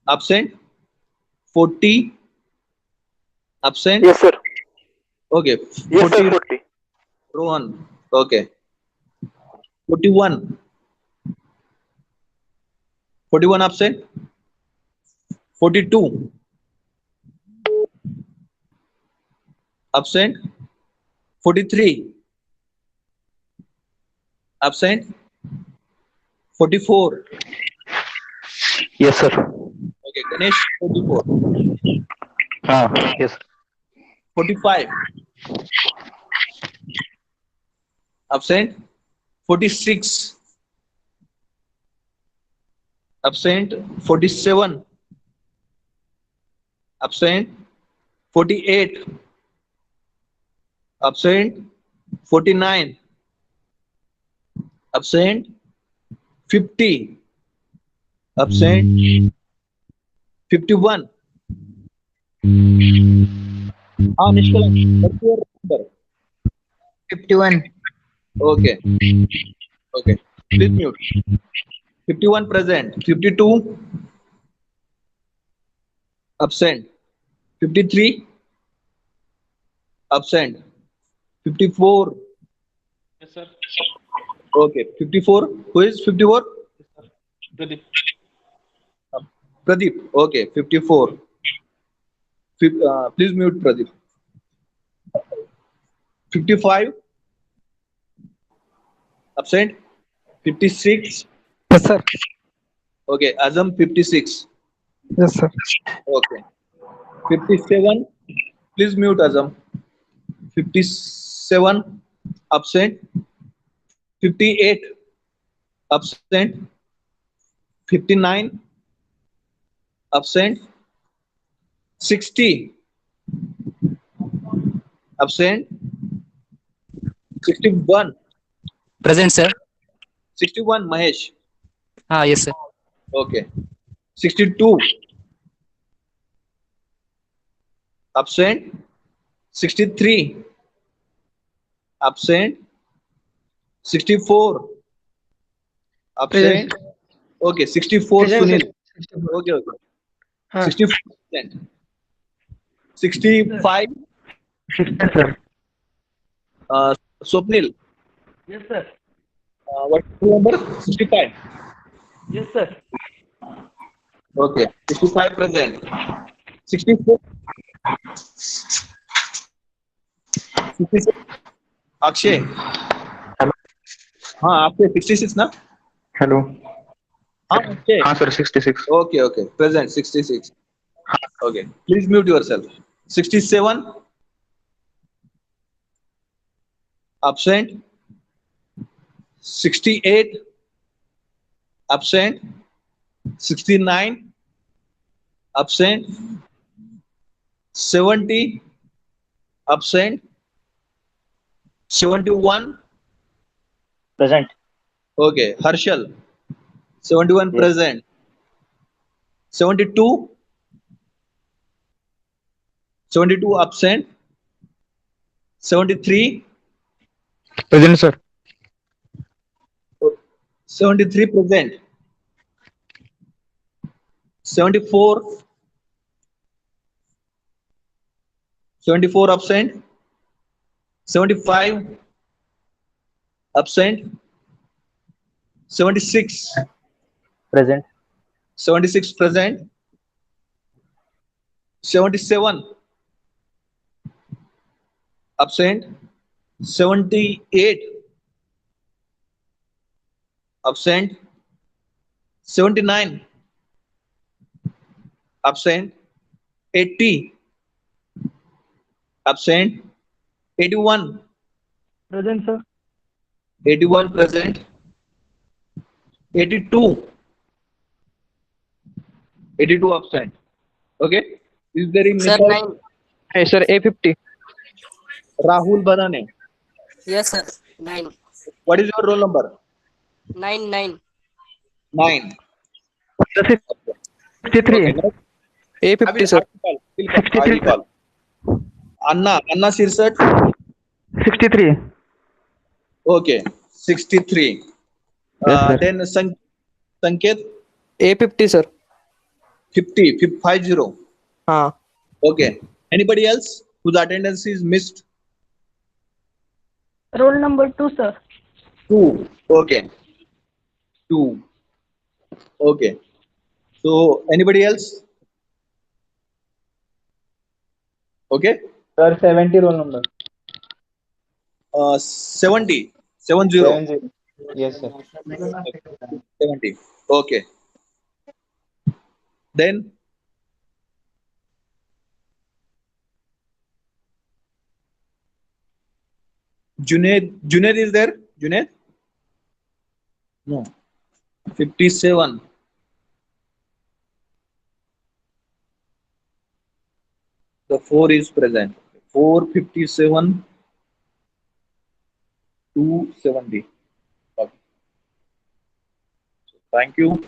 Absent. 40. Absent. Yes, sir. Okay. Yes, sir. 40. 40. Rohan. Okay. 41. 41 absent. 42. Absent. 43. Absent. 44. Yes, sir. Okay. Ganesh 44. Yes. 45. Absent. 46. Absent. 47. Absent. 48. Absent. 49. Absent. 50. Absent. 51. Nishkalan, what's your number? 51. Okay. Okay. Please mute. 51 present. 52 absent. 53 absent. 54. Yes, sir. Okay. 54. Who is 54? Pradeep. Pradeep. Okay. 54. Please mute Pradeep. 55 absent. 56. Yes, sir. Okay. Azam 56. Yes, sir. Okay. 57. Please mute Azam. 57 absent. 58 absent. 59 absent. 60 absent. 61. Present, sir. 61 Mahesh. Yes, sir. Okay. 62 absent. 63 absent. 64 absent. Okay. 64 Present, sir. Sunil. Okay. Okay. 64%. 65 Yes, sir. Swapnil. Yes, sir. What number? 65. Yes, sir. Okay. 65 present. 64. 66. Akshay. Akshay 66 ना? Hello. Akshay. Sir, 66. Okay, okay. Present 66. Okay. Please mute yourself. 67 absent. 68 absent. 69 absent. 70 absent. 71. Present. Okay. Harshal 71 Yes. present. 72. 72 absent. 73. Present, sir. 73 present. 74. 74 absent. 75 absent. 76. Present. 76 present. 77 absent. 78 Absent. 79. Absent. 80. Absent. 81. Present, sir. 81 present. 82. 82 absent. Okay. Is there a Sir, method? 9. Hey, sir, A50. Rahul Banane. Yes, sir. 9. What is your roll number? 9, 9. 9. Sir, 63. Okay. Next. I A50, will sir. call. I will 63. call. Anna Sirsat. 63. Okay. 63. Yes, sir. Then Sanket. A50, sir. 50. 50. Ah. Okay. Anybody else whose attendance is missed? Roll number 2, sir. 2. Okay. 2. Okay. So anybody else? Okay. Sir, 70 roll number. 70. 70. 70. Yes, sir. 70. Okay. Then Junaid is there? Junaid? No. 57. The 4 is present. 457 to 70. Okay. So thank you.